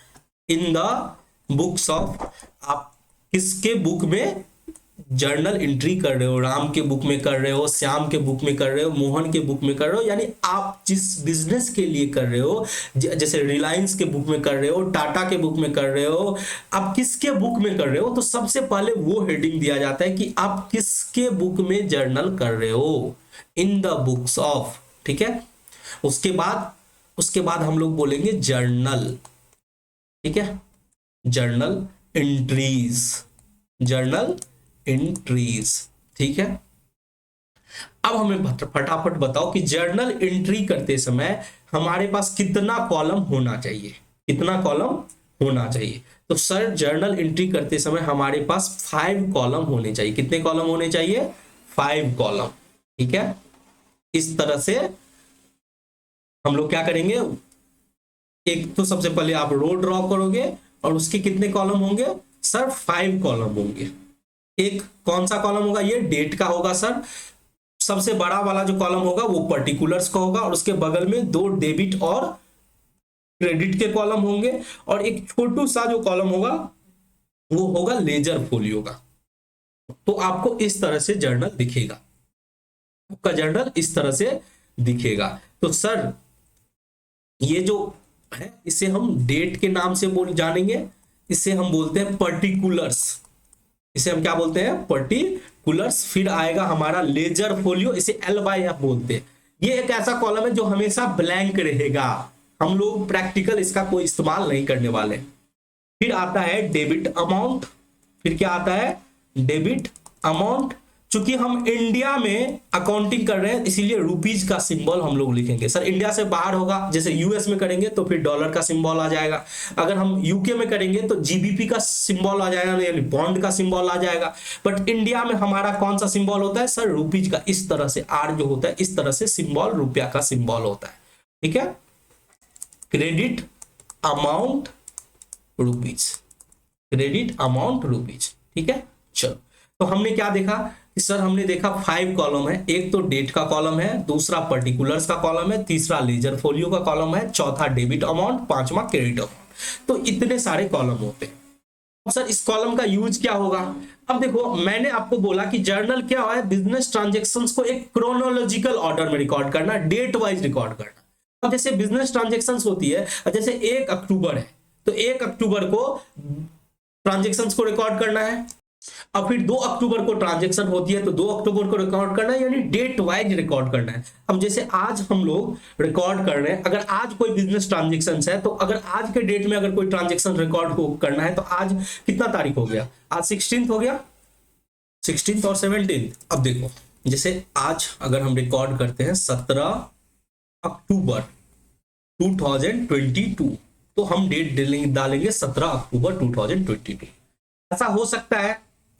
in the books of, आप किसके बुक में जर्नल एंट्री कर रहे हो, राम के बुक में कर रहे हो, श्याम के बुक में कर रहे हो, मोहन के बुक में कर रहे हो, यानी आप जिस बिजनेस के लिए कर रहे हो, जैसे रिलायंस के बुक में कर रहे हो, टाटा के बुक में कर रहे हो, आप किसके बुक में कर रहे हो, तो सबसे पहले वो हेडिंग दिया जाता है कि आप किसके बुक में जर्नल कर रहे हो, इन द बुक्स ऑफ। ठीक है, उसके बाद हम लोग बोलेंगे जर्नल। ठीक है, जर्नल एंट्रीज, जर्नल एंट्रीज। ठीक है, अब हमें फटाफट बताओ कि जर्नल एंट्री करते समय हमारे पास कितना कॉलम होना चाहिए, कितना कॉलम होना चाहिए। तो सर जर्नल एंट्री करते समय हमारे पास 5 कॉलम होने चाहिए। कितने कॉलम होने चाहिए, 5 कॉलम। ठीक है, इस तरह से हम लोग क्या करेंगे, एक तो सबसे पहले आप रो ड्रॉ करोगे और उसके कितने कॉलम होंगे सर, 5 कॉलम होंगे। एक कौन सा कॉलम होगा, ये डेट का होगा सर, सबसे बड़ा वाला जो कॉलम होगा वो पर्टिकुलर्स का होगा और उसके बगल में 2 डेबिट और क्रेडिट के कॉलम होंगे और एक छोटू सा जो कॉलम होगा वो होगा लेजर फोलियो का। तो आपको इस तरह से जर्नल दिखेगा, आपका जर्नल इस तरह से दिखेगा। तो सर ये जो है इसे हम डेट के नाम से जानेंगे, इसे हम बोलते हैं पर्टिकुलर्स, इसे हम क्या बोलते हैं, पर्टिकुलर्स। फिर आएगा हमारा लेजर फोलियो, इसे L/F बोलते हैं। ये एक ऐसा कॉलम है जो हमेशा ब्लैंक रहेगा, हम लोग प्रैक्टिकल इसका कोई इस्तेमाल नहीं करने वाले। फिर आता है डेबिट अमाउंट, फिर क्या आता है, डेबिट अमाउंट। चूंकि हम इंडिया में अकाउंटिंग कर रहे हैं इसीलिए रुपीज का सिंबल हम लोग लिखेंगे। सर इंडिया से बाहर होगा, जैसे यूएस में करेंगे तो फिर डॉलर का सिंबल आ जाएगा, अगर हम यूके में करेंगे तो जीबीपी का सिंबल आ जाएगा, यानी बॉन्ड का सिंबल आ जाएगा। बट इंडिया में हमारा कौन सा सिंबल होता है सर, रुपीज का। इस तरह से आर जो होता है इस तरह से सिंबल रुपया का सिंबल होता है। ठीक है, credit amount rupees, credit amount rupees. ठीक है, चलो तो हमने क्या देखा सर, हमने देखा 5 कॉलम है, एक तो डेट का कॉलम है, दूसरा पर्टिकुलर्स का कॉलम है, तीसरा लेजर फोलियो का कॉलम है, चौथा डेबिट अमाउंट, पांचवा क्रेडिट अमाउंट। तो इतने सारे कॉलम होते हैं। सर इस कॉलम का यूज क्या होगा, अब देखो मैंने आपको बोला कि जर्नल क्या है, बिजनेस ट्रांजेक्शंस को एक क्रोनोलॉजिकल ऑर्डर में रिकॉर्ड करना, डेट वाइज रिकॉर्ड करना। अब जैसे बिजनेस ट्रांजेक्शंस होती है, जैसे 1 अक्टूबर है तो 1 अक्टूबर को ट्रांजेक्शंस को रिकॉर्ड करना है, अब फिर 2 अक्टूबर को ट्रांजैक्शन होती है तो 2 अक्टूबर को रिकॉर्ड करना है, यानी डेट वाइज रिकॉर्ड करना है। अब जैसे आज हम लोग रिकॉर्ड कर रहे हैं, अगर आज कोई बिजनेस ट्रांजैक्शन है तो अगर आज के डेट में अगर कोई ट्रांजैक्शन रिकॉर्ड को करना है तो आज कितना तारीख हो गया, आज 16 हो गया, 16 और 17। अब देखो जैसे आज अगर हम रिकॉर्ड करते हैं 17 अक्टूबर 2022, तो हम डेट डालेंगे 17 अक्टूबर 2022। ऐसा हो सकता है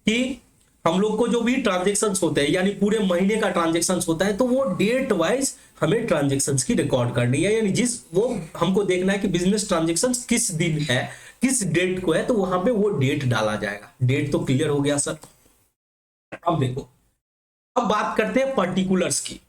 कि हम लोग को जो भी ट्रांजेक्शन्स होते हैं यानी पूरे महीने का ट्रांजेक्शन्स होता है तो वो डेट वाइज हमें ट्रांजेक्शन्स की रिकॉर्ड करनी है, यानी जिस वो हमको देखना है कि बिजनेस ट्रांजेक्शन्स किस दिन है, किस डेट को है, तो वहां पे वो डेट डाला जाएगा। डेट तो क्लियर हो गया सर। अब देखो, अब बात करते हैं पर्टिकुलर्स की।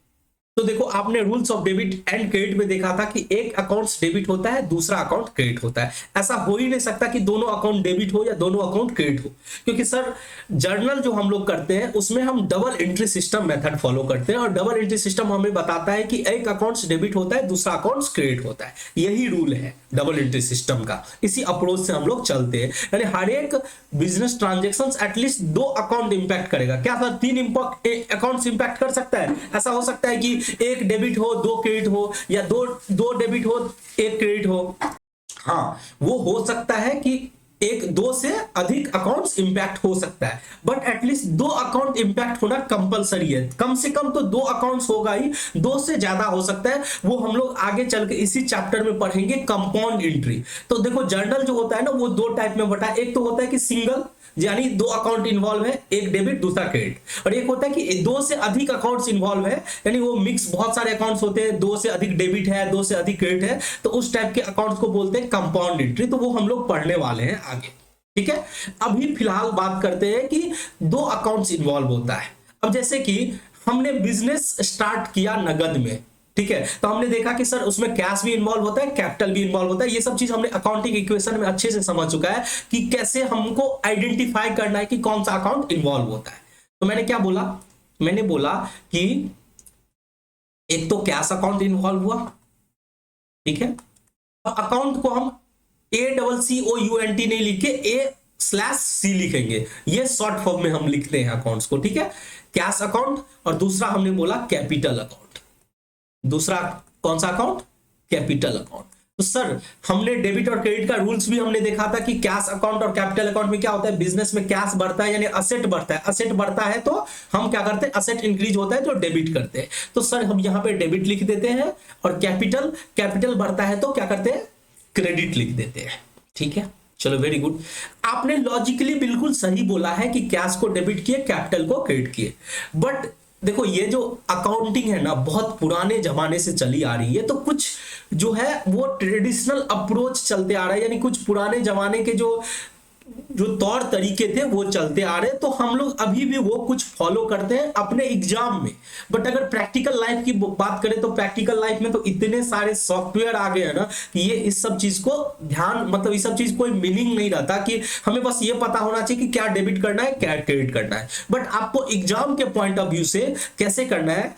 तो देखो आपने rules of debit and credit में देखा था कि एक अकाउंट डेबिट होता है, दूसरा अकाउंट क्रेडिट होता है। ऐसा हो ही नहीं सकता कि दोनों अकाउंट डेबिट हो या दोनों अकाउंट क्रेडिट हो, क्योंकि सर जर्नल जो हम लोग करते हैं उसमें हम double entry system method follow करते हैं और डबल एंट्री सिस्टम हमें बताता है कि एक अकाउंट डेबिट होता है, दूसरा अकाउंट क्रेडिट होता है। यही रूल है डबल एंट्री सिस्टम का। इसी अप्रोच से हम लोग चलते हैं, यानी हर एक business transaction at least 2 account impact करेगा। क्या सर 3 अकाउंट्स इंपैक्ट कर सकता है? ऐसा हो सकता है कि एक डेबिट हो 2 क्रेडिट हो, या दो डेबिट हो 1 क्रेडिट हो। हाँ, वो हो सकता है कि 2 से अधिक अकाउंट्स इंपैक्ट हो सकता है, बट एटलीस्ट 2 अकाउंट इंपैक्ट होना कंपलसरी है। कम से कम तो 2 अकाउंट्स होगा ही, 2 से ज्यादा हो सकता है। वो हम लोग आगे चल के इसी चैप्टर में पढ़ेंगे, कंपाउंड एंट्री। तो देखो जर्नल जो होता है ना वो 2 टाइप में बटा, एक तो होता है कि सिंगल यानी 2 अकाउंट इन्वॉल्व है, एक डेबिट दूसरा क्रेडिट, और एक होता है कि 2 से अधिक अकाउंट्स इन्वॉल्व है, यानी वो मिक्स बहुत सारे अकाउंट्स होते हैं, 2 से अधिक डेबिट है 2 से अधिक क्रेडिट है, तो उस टाइप के अकाउंट्स को बोलते हैं कंपाउंड एंट्री। तो वो हम लोग पढ़ने वाले हैं आगे, ठीक है। अभी फिलहाल बात करते हैं कि 2 अकाउंट्स इन्वॉल्व होता है। अब जैसे कि हमने बिजनेस स्टार्ट किया नगद में, ठीक है, तो हमने देखा कि सर उसमें कैश भी इन्वॉल्व होता है, कैपिटल भी इन्वॉल्व होता है। ये सब चीज हमने अकाउंटिंग इक्वेशन में अच्छे से समझ चुका है कि कैसे हमको आइडेंटिफाई करना है कि कौन सा अकाउंट इन्वॉल्व होता है। तो मैंने क्या बोला, मैंने बोला कि एक तो कैश अकाउंट इन्वॉल्व हुआ, ठीक है। अकाउंट को हम ACCOUNT नहीं लिख के A/C लिखेंगे, ये शॉर्ट फॉर्म में हम लिखते हैं अकाउंट्स को, ठीक है। कैश अकाउंट, और दूसरा हमने बोला कैपिटल अकाउंट। दूसरा कौन सा अकाउंट? Capital account. तो सर हमने डेबिट और क्रेडिट का रूल्स भी हमने देखा था कि कैश अकाउंट और कैपिटल अकाउंट में क्या होता है, बिजनेस में कैश बढ़ता है यानी असेट बढ़ता है, असेट बढ़ता है तो हम क्या करते हैं, असेट इंक्रीज होता है तो डेबिट करते हैं। तो सर हम यहां पे डेबिट लिख देते हैं, और कैपिटल बढ़ता है तो क्या करते हैं, क्रेडिट लिख देते हैं, ठीक है। चलो वेरी गुड, आपने लॉजिकली बिल्कुल सही बोला है कि कैश को डेबिट किए, कैपिटल को क्रेडिट किए। बट देखो ये जो अकाउंटिंग है ना बहुत पुराने जमाने से चली आ रही है, तो कुछ जो है वो ट्रेडिशनल अप्रोच चलते आ रहा है, यानी कुछ पुराने जमाने के जो तौर तरीके थे वो चलते आ रहे, तो हम लोग अभी भी वो कुछ फॉलो करते हैं अपने एग्जाम में। बट अगर प्रैक्टिकल लाइफ की बात करें तो प्रैक्टिकल लाइफ में तो इतने सारे सॉफ्टवेयर आ गए हैं ना कि ये इस सब चीज को ध्यान, मतलब इस सब चीज कोई मीनिंग नहीं रहता, कि हमें बस ये पता होना चाहिए कि क्या डेबिट करना है क्या क्रेडिट करना है। बट आपको एग्जाम के पॉइंट ऑफ व्यू से कैसे करना है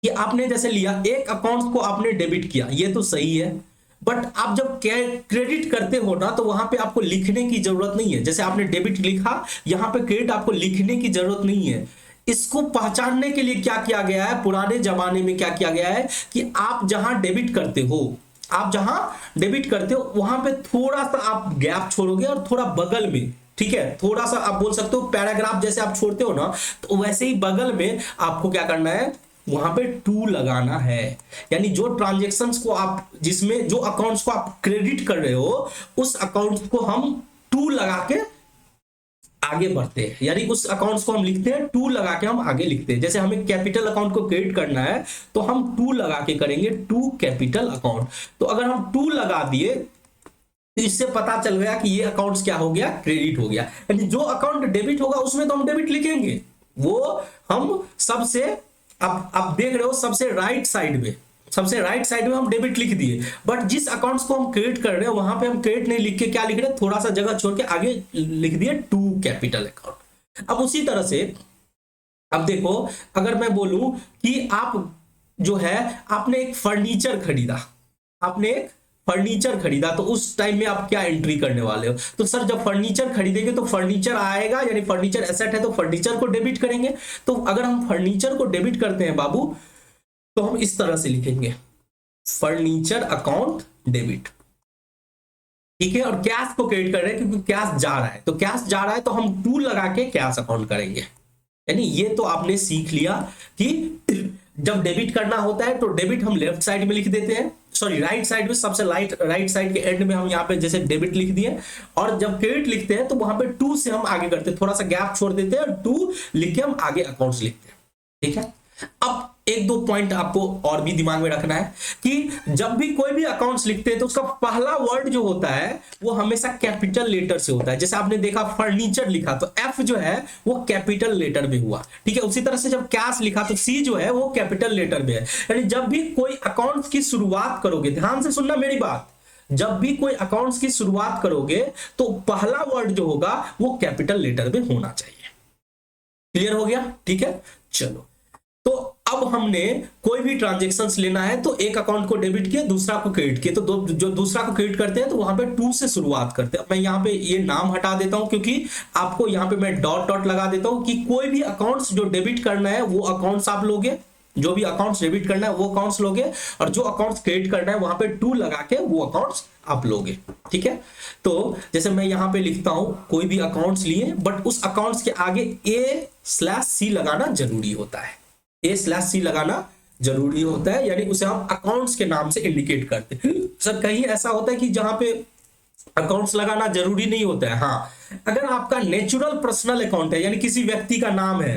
कि आपने जैसे लिया एक अकाउंट को आपने डेबिट किया, ये तो सही है, बट आप जब क्रेडिट करते हो ना तो वहां पे आपको लिखने की जरूरत नहीं है। जैसे आपने डेबिट लिखा, यहां पे क्रेडिट आपको लिखने की जरूरत नहीं है। इसको पहचानने के लिए क्या किया गया है, पुराने जमाने में क्या किया गया है कि आप जहां डेबिट करते हो, वहां पे थोड़ा सा आप गैप छोड़ोगे और थोड़ा बगल में, ठीक है, थोड़ा सा आप बोल सकते हो पैराग्राफ जैसे आप छोड़ते हो ना, तो वैसे ही बगल में आपको क्या करना है, वहां पे टू लगाना है। यानी जो ट्रांजेक्शन्स को आप, जिसमें जो अकाउंट्स को आप क्रेडिट कर रहे हो, उस अकाउंट को हम टू लगा के आगे बढ़ते हैं, यानी उस अकाउंट्स को हम लिखते हैं, टू लगा के हम आगे लिखते हैं। जैसे हमें कैपिटल अकाउंट को क्रेडिट करना है तो हम टू लगा के करेंगे, टू कैपिटल अकाउंट। तो अगर हम टू लगा दिए तो इससे पता चल गया कि ये अकाउंट्स क्या हो गया, क्रेडिट हो गया। यानी जो अकाउंट डेबिट होगा उसमें तो हम डेबिट लिखेंगे, वो हम सबसे, अब देख रहे हो सबसे राइट साइड में हम डेबिट लिख दिए, बट जिस अकाउंट्स को हम क्रेडिट कर रहे हैं वहां पे हम क्रेडिट नहीं लिख के क्या लिख रहे हैं, थोड़ा सा जगह छोड़ के आगे लिख दिए टू कैपिटल अकाउंट। अब उसी तरह से अब देखो, अगर मैं बोलूं कि आप जो है आपने एक फर्नीचर खरीदा, फर्नीचर खरीदा, तो उस टाइम में आप क्या एंट्री करने वाले हो? तो सर जब फर्नीचर खरीदेंगे तो फर्नीचर आएगा, यानी फर्नीचर एसेट है तो फर्नीचर को डेबिट करेंगे। तो अगर हम फर्नीचर को डेबिट करते हैं बाबू, तो हम इस तरह से लिखेंगे फर्नीचर अकाउंट डेबिट, ठीक है। और कैश को क्रेडिट कर रहे हैं क्योंकि कैश जा रहा है, तो कैश जा रहा है तो हम टू लगा के कैश अकाउंट करेंगे। यानी ये तो आपने सीख लिया कि जब डेबिट करना होता है तो डेबिट हम लेफ्ट साइड में लिख देते हैं, सॉरी राइट साइड में, सबसे राइट साइड के एंड में हम यहाँ पे जैसे डेबिट लिख दिए, और जब क्रेडिट लिखते हैं तो वहां पे टू से हम आगे करते हैं, थोड़ा सा गैप छोड़ देते हैं और टू लिख के हम आगे अकाउंट्स लिखते हैं, ठीक है। अब एक दो पॉइंट आपको और भी दिमाग में रखना है कि जब भी कोई भी अकाउंट्स लिखते हैं तो उसका पहला वर्ड जो होता है वो हमेशा कैपिटल लेटर से होता है। जैसे आपने देखा फर्नीचर लिखा तो एफ जो है वो कैपिटल लेटर में हुआ, ठीक है। उसी तरह से जब कैश लिखा तो सी जो है वो कैपिटल लेटर में है। यानी जब भी कोई अकाउंट्स की शुरुआत करोगे, ध्यान से सुनना मेरी बात, जब भी कोई अकाउंट्स की शुरुआत करोगे तो पहला वर्ड जो होगा वो कैपिटल लेटर में होना चाहिए। क्लियर हो गया? ठीक है, चलो। तो अब हमने कोई भी ट्रांजैक्शंस लेना है तो एक अकाउंट को डेबिट किया, दूसरा को क्रेडिट किया, तो जो दूसरा को क्रेडिट करते हैं तो वहां पे टू से शुरुआत करते हैं। मैं यहाँ पे ये नाम हटा देता हूं क्योंकि आपको यहाँ पे मैं डॉट डॉट लगा देता हूं कि कोई भी अकाउंट्स जो डेबिट करना है वो अकाउंट्स आप लोगे, जो भी अकाउंट्स डेबिट करना है वो अकाउंट्स लोगे, और जो अकाउंट्स क्रेडिट करना है वहां पे टू लगा के वो अकाउंट्स आप लोगे, ठीक है। तो जैसे मैं यहाँ पे लिखता हूं कोई भी अकाउंट्स लिए, बट उस अकाउंट्स के आगे A/C लगाना जरूरी होता है, A/C लगाना जरूरी होता है, यानी उसे हम अकाउंट्स के नाम से इंडिकेट करते हैं। सर कहीं ऐसा होता है कि जहां पे अकाउंट्स लगाना जरूरी नहीं होता है? हाँ, अगर आपका नेचुरल पर्सनल अकाउंट है यानी किसी व्यक्ति का नाम है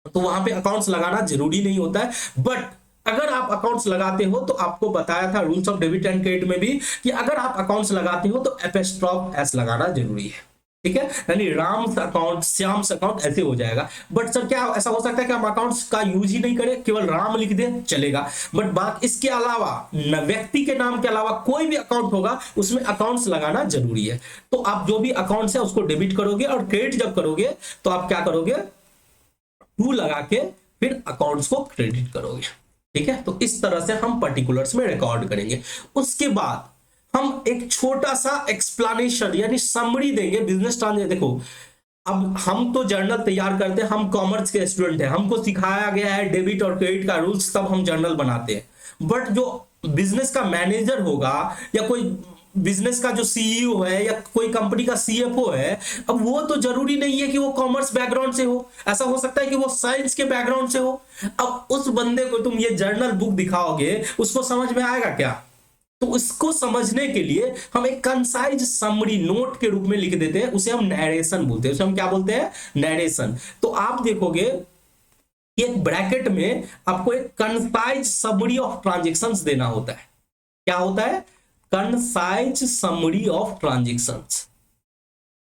तो वहां पे अकाउंट्स लगाना जरूरी नहीं होता है। बट अगर आप अकाउंट्स लगाते हो तो आपको बताया था rules of debit and credit में भी कि अगर आप अकाउंट्स लगाते हो तो एपोस्ट्रोफ एस लगाना जरूरी है, ठीक है। यानी राम्स अकाउंट, श्याम्स अकाउंट ऐसे हो जाएगा। बट सर क्या ऐसा हो सकता है कि हम अकाउंट्स का यूज ही नहीं करें, केवल राम लिख दें, चलेगा। बट बात इसके अलावा व्यक्ति के नाम के अलावा कोई भी अकाउंट होगा उसमें अकाउंट्स लगाना जरूरी है। तो आप जो भी अकाउंट्स है उसको डेबिट करोगे और क्रेडिट जब करोगे तो आप क्या करोगे, टू लगा के फिर अकाउंट्स को क्रेडिट करोगे, ठीक है। तो इस तरह से हम पर्टिकुलर्स में रिकॉर्ड करेंगे। उसके बाद हम एक छोटा सा एक्सप्लेनेशन यानी समरी देंगे बिजनेस ट्रांजेक्शन। देखो अब हम तो जर्नल तैयार करते हैं, हम कॉमर्स के स्टूडेंट हैं, हमको सिखाया गया है डेबिट और क्रेडिट का रूल्स, तब हम जर्नल बनाते हैं। बट जो बिजनेस का मैनेजर होगा या कोई बिजनेस का जो सीईओ है या कोई कंपनी का सीएफओ है, अब वो तो जरूरी नहीं है कि वो कॉमर्स बैकग्राउंड से हो, ऐसा हो सकता है कि वो साइंस के बैकग्राउंड से हो। अब उस बंदे को तुम ये जर्नल बुक दिखाओगे, उसको समझ में आएगा क्या? तो उसको समझने के लिए हम एक कंसाइज समरी नोट के रूप में लिख देते हैं, उसे हम नैरेशन बोलते हैं। उसे हम क्या बोलते हैं? नैरेशन। तो आप देखोगे एक ब्रैकेट में आपको एक कंसाइज समरी ऑफ ट्रांजैक्शंस देना होता है। क्या होता है? Concise summary of transactions.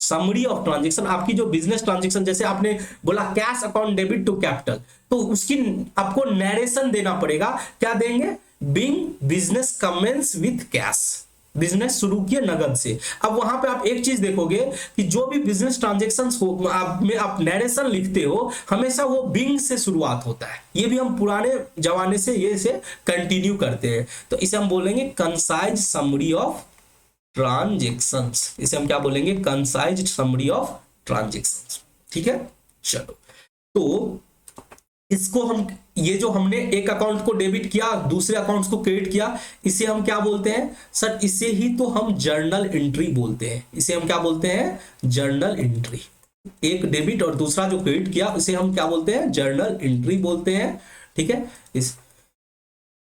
Summary of transaction, आपकी जो बिजनेस ट्रांजैक्शन, जैसे आपने बोला cash account debit to capital, तो उसकी आपको नैरेशन देना पड़ेगा। क्या देंगे? Being business commence with cash, business शुरू किए नगद से। अब वहां पे आप एक चीज देखोगे कि जो भी बिजनेस ट्रांजैक्शंस में आप नैरेशन लिखते हो हमेशा वो बीइंग से शुरुआत होता है। ये भी हम पुराने जमाने से ये से कंटिन्यू करते हैं। तो इसे हम बोलेंगे कंसाइज समरी ऑफ ट्रांजैक्शंस। इसे हम क्या बोलेंगे? कंसाइज समरी ऑफ ट्रांजैक्शंस, ठीक है। चलो, तो इसको हम, ये जो हमने एक अकाउंट को डेबिट किया दूसरे अकाउंट्स को क्रेडिट किया, इसे हम क्या बोलते हैं? सर इसे ही तो हम जर्नल एंट्री बोलते हैं। इसे हम क्या बोलते हैं? Journal entry. एक डेबिट और दूसरा जो क्रेडिट किया इसे हम क्या बोलते हैं? जर्नल एंट्री बोलते हैं, ठीक है।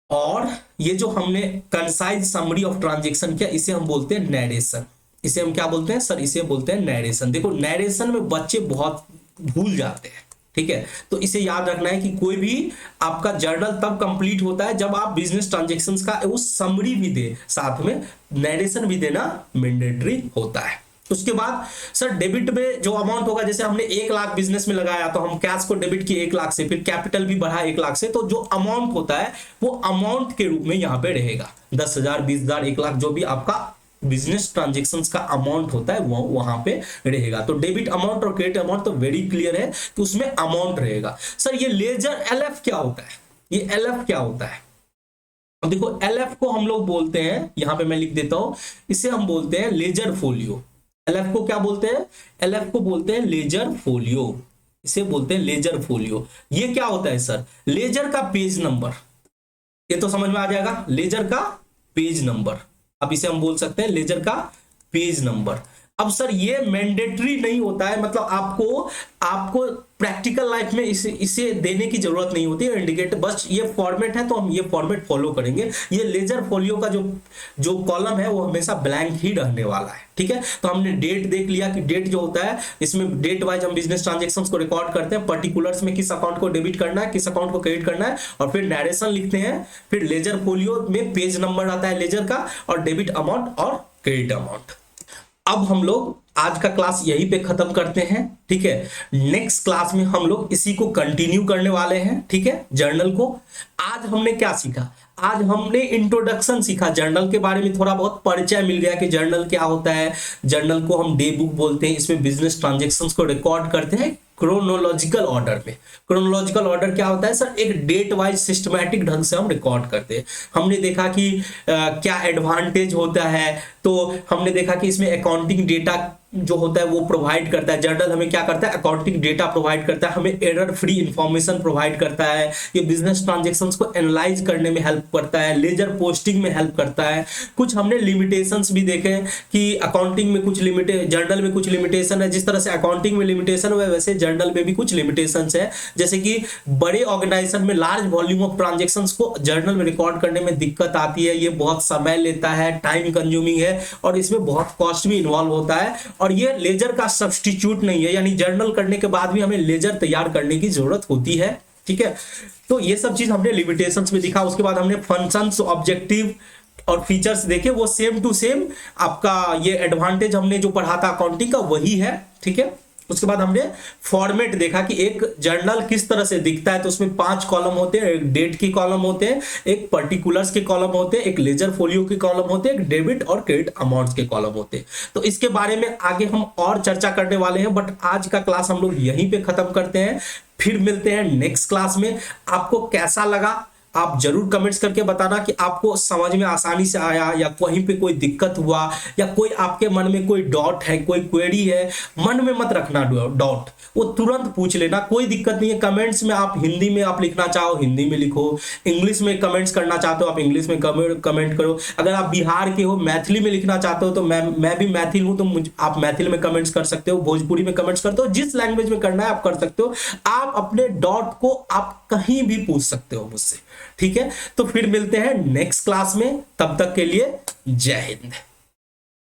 और ये जो हमने कंसाइज समरी ऑफ ट्रांजैक्शन किया इसे हम बोलते हैं नैरेशन। इसे हम क्या बोलते हैं? सर इसे बोलते हैं नैरेशन। देखो नैरेशन में बच्चे बहुत भूल जाते हैं, ठीक है। तो इसे याद रखना है कि कोई भी आपका जर्नल तब कंप्लीट होता है जब आप बिजनेस ट्रांजैक्शंस का उस समरी भी दे, साथ में नैरेशन भी देना मैंडेटरी होता है। उसके बाद सर डेबिट में जो अमाउंट होगा, जैसे हमने 1 लाख बिजनेस में लगाया तो हम कैश को डेबिट किए 1 लाख से, फिर कैपिटल भी बढ़ा 1 लाख से, तो जो अमाउंट होता है वो अमाउंट के रूप में यहाँ पे रहेगा 10,000, 20,000, 1 लाख, जो भी आपका बिजनेस ट्रांजैक्शंस का अमाउंट होता है वो वहां पे रहेगा। तो डेबिट अमाउंट और क्रेडिट अमाउंट तो वेरी क्लियर है कि उसमें अमाउंट रहेगा। सर ये लेजर एलएफ क्या होता है? ये एलएफ क्या होता है? अब देखो LF को हम लोग बोलते हैं, यहां पे मैं लिख देता हूं, इसे हम बोलते हैं लेजर फोलियो। LF को क्या बोलते हैं? LF को बोलते हैं लेजर फोलियो, इसे बोलते हैं लेजर फोलियो। ये क्या होता है सर? लेजर का पेज नंबर, ये तो समझ में आ जाएगा, लेजर का पेज नंबर। अब इसे हम बोल सकते हैं लेजर का पेज नंबर। अब सर ये मैंडेटरी नहीं होता है, मतलब आपको आपको प्रैक्टिकल लाइफ में इसे देने की जरूरत नहीं होती है इंडिकेटर, बस ये फॉर्मेट है तो हम ये फॉर्मेट फॉलो करेंगे। ये लेजर फोलियो का जो जो कॉलम है वो हमेशा ब्लैंक ही रहने वाला है, ठीक है। तो हमने डेट देख लिया कि डेट जो होता है, इसमें डेट वाइज हम बिजनेस ट्रांजेक्शंस को रिकॉर्ड करते हैं, पर्टिकुलर्स में किस अकाउंट को डेबिट करना है, किस अकाउंट को क्रेडिट करना है, और फिर नरेशन लिखते हैं। फिर लेजर फोलियो में पेज नंबर आता है लेजर का, और डेबिट अमाउंट और क्रेडिट अमाउंट। अब हम लोग आज का क्लास यहीं पे खत्म करते हैं, ठीक है। नेक्स्ट क्लास में हम लोग इसी को कंटिन्यू करने वाले हैं, ठीक है, जर्नल को। आज हमने क्या सीखा? आज हमने इंट्रोडक्शन सीखा, जर्नल के बारे में थोड़ा बहुत परिचय मिल गया कि जर्नल क्या होता है। जर्नल को हम डे बुक बोलते हैं, इसमें बिजनेस ट्रांजेक्शंस को रिकॉर्ड करते हैं क्रोनोलॉजिकल ऑर्डर में। क्रोनोलॉजिकल ऑर्डर क्या होता है सर? एक डेट वाइज सिस्टमैटिक ढंग से हम रिकॉर्ड करते हैं। हमने देखा कि क्या एडवांटेज होता है, तो हमने देखा कि इसमें अकाउंटिंग डेटा जो होता है वो प्रोवाइड करता है। जर्नल हमें क्या करता है? अकाउंटिंग डेटा प्रोवाइड करता है, हमें एरर फ्री इंफॉर्मेशन प्रोवाइड करता है। ये बिजनेस ट्रांजेक्शंस को एनालाइज करने में हेल्प करता है, लेजर पोस्टिंग में हेल्प करता है। कुछ हमने लिमिटेशंस भी देखे कि अकाउंटिंग में कुछ जर्नल में कुछ लिमिटेशन है। जिस तरह से अकाउंटिंग में लिमिटेशन है वैसे जर्नल में भी कुछ लिमिटेशंस है, जैसे कि बड़े ऑर्गेनाइजेशन में लार्ज वॉल्यूम ऑफ ट्रांजेक्शंस को जर्नल में रिकॉर्ड करने में दिक्कत आती है। ये बहुत समय लेता है, टाइम कंज्यूमिंग है, और इसमें बहुत कॉस्ट भी इन्वॉल्व होता है। और ये लेजर का सब्स्टिट्यूट नहीं है, यानी जर्नल करने के बाद भी हमें लेजर तैयार करने की जरूरत होती है, ठीक है। तो ये सब चीज हमने लिमिटेशंस में दिखा। उसके बाद हमने फंक्शंस, ऑब्जेक्टिव और फीचर्स देखे, वो सेम टू सेम आपका ये एडवांटेज हमने जो पढ़ा था अकाउंटिंग का वही है, ठीक है। उसके बाद हमने फॉर्मेट देखा कि एक जर्नल किस तरह से दिखता है। तो उसमें 5 कॉलम होते हैं, एक डेट के कॉलम होते हैं, एक पर्टिकुलर्स के कॉलम होते हैं, एक लेजर फोलियो के कॉलम होते हैं, एक डेबिट और क्रेडिट अमाउंट्स के कॉलम होते हैं। तो इसके बारे में आगे हम और चर्चा करने वाले हैं, बट आज का क्लास हम लोग यहीं पे खत्म करते हैं। फिर मिलते हैं नेक्स्ट क्लास में। आपको कैसा लगा आप जरूर कमेंट्स करके बताना कि आपको समझ में आसानी से आया, या कहीं पे कोई दिक्कत हुआ, या कोई आपके मन में कोई डाउट है, कोई क्वेरी है। मन में मत रखना डाउट, वो तुरंत पूछ लेना, कोई दिक्कत नहीं है। कमेंट्स में आप हिंदी में आप लिखना चाहो हिंदी में लिखो, इंग्लिश में कमेंट्स करना चाहते हो आप इंग्लिश में कमेंट करो। अगर आप बिहार के हो, मैथिली में लिखना चाहते हो तो मैं भी मैथिल हूं, तो आप मैथिली में कमेंट्स कर सकते हो, भोजपुरी में कमेंट्स करते हो, जिस लैंग्वेज में करना है आप कर सकते हो। आप अपने डाउट को आप कहीं भी पूछ सकते हो मुझसे, ठीक है। तो फिर मिलते हैं नेक्स्ट क्लास में, तब तक के लिए जय हिंद।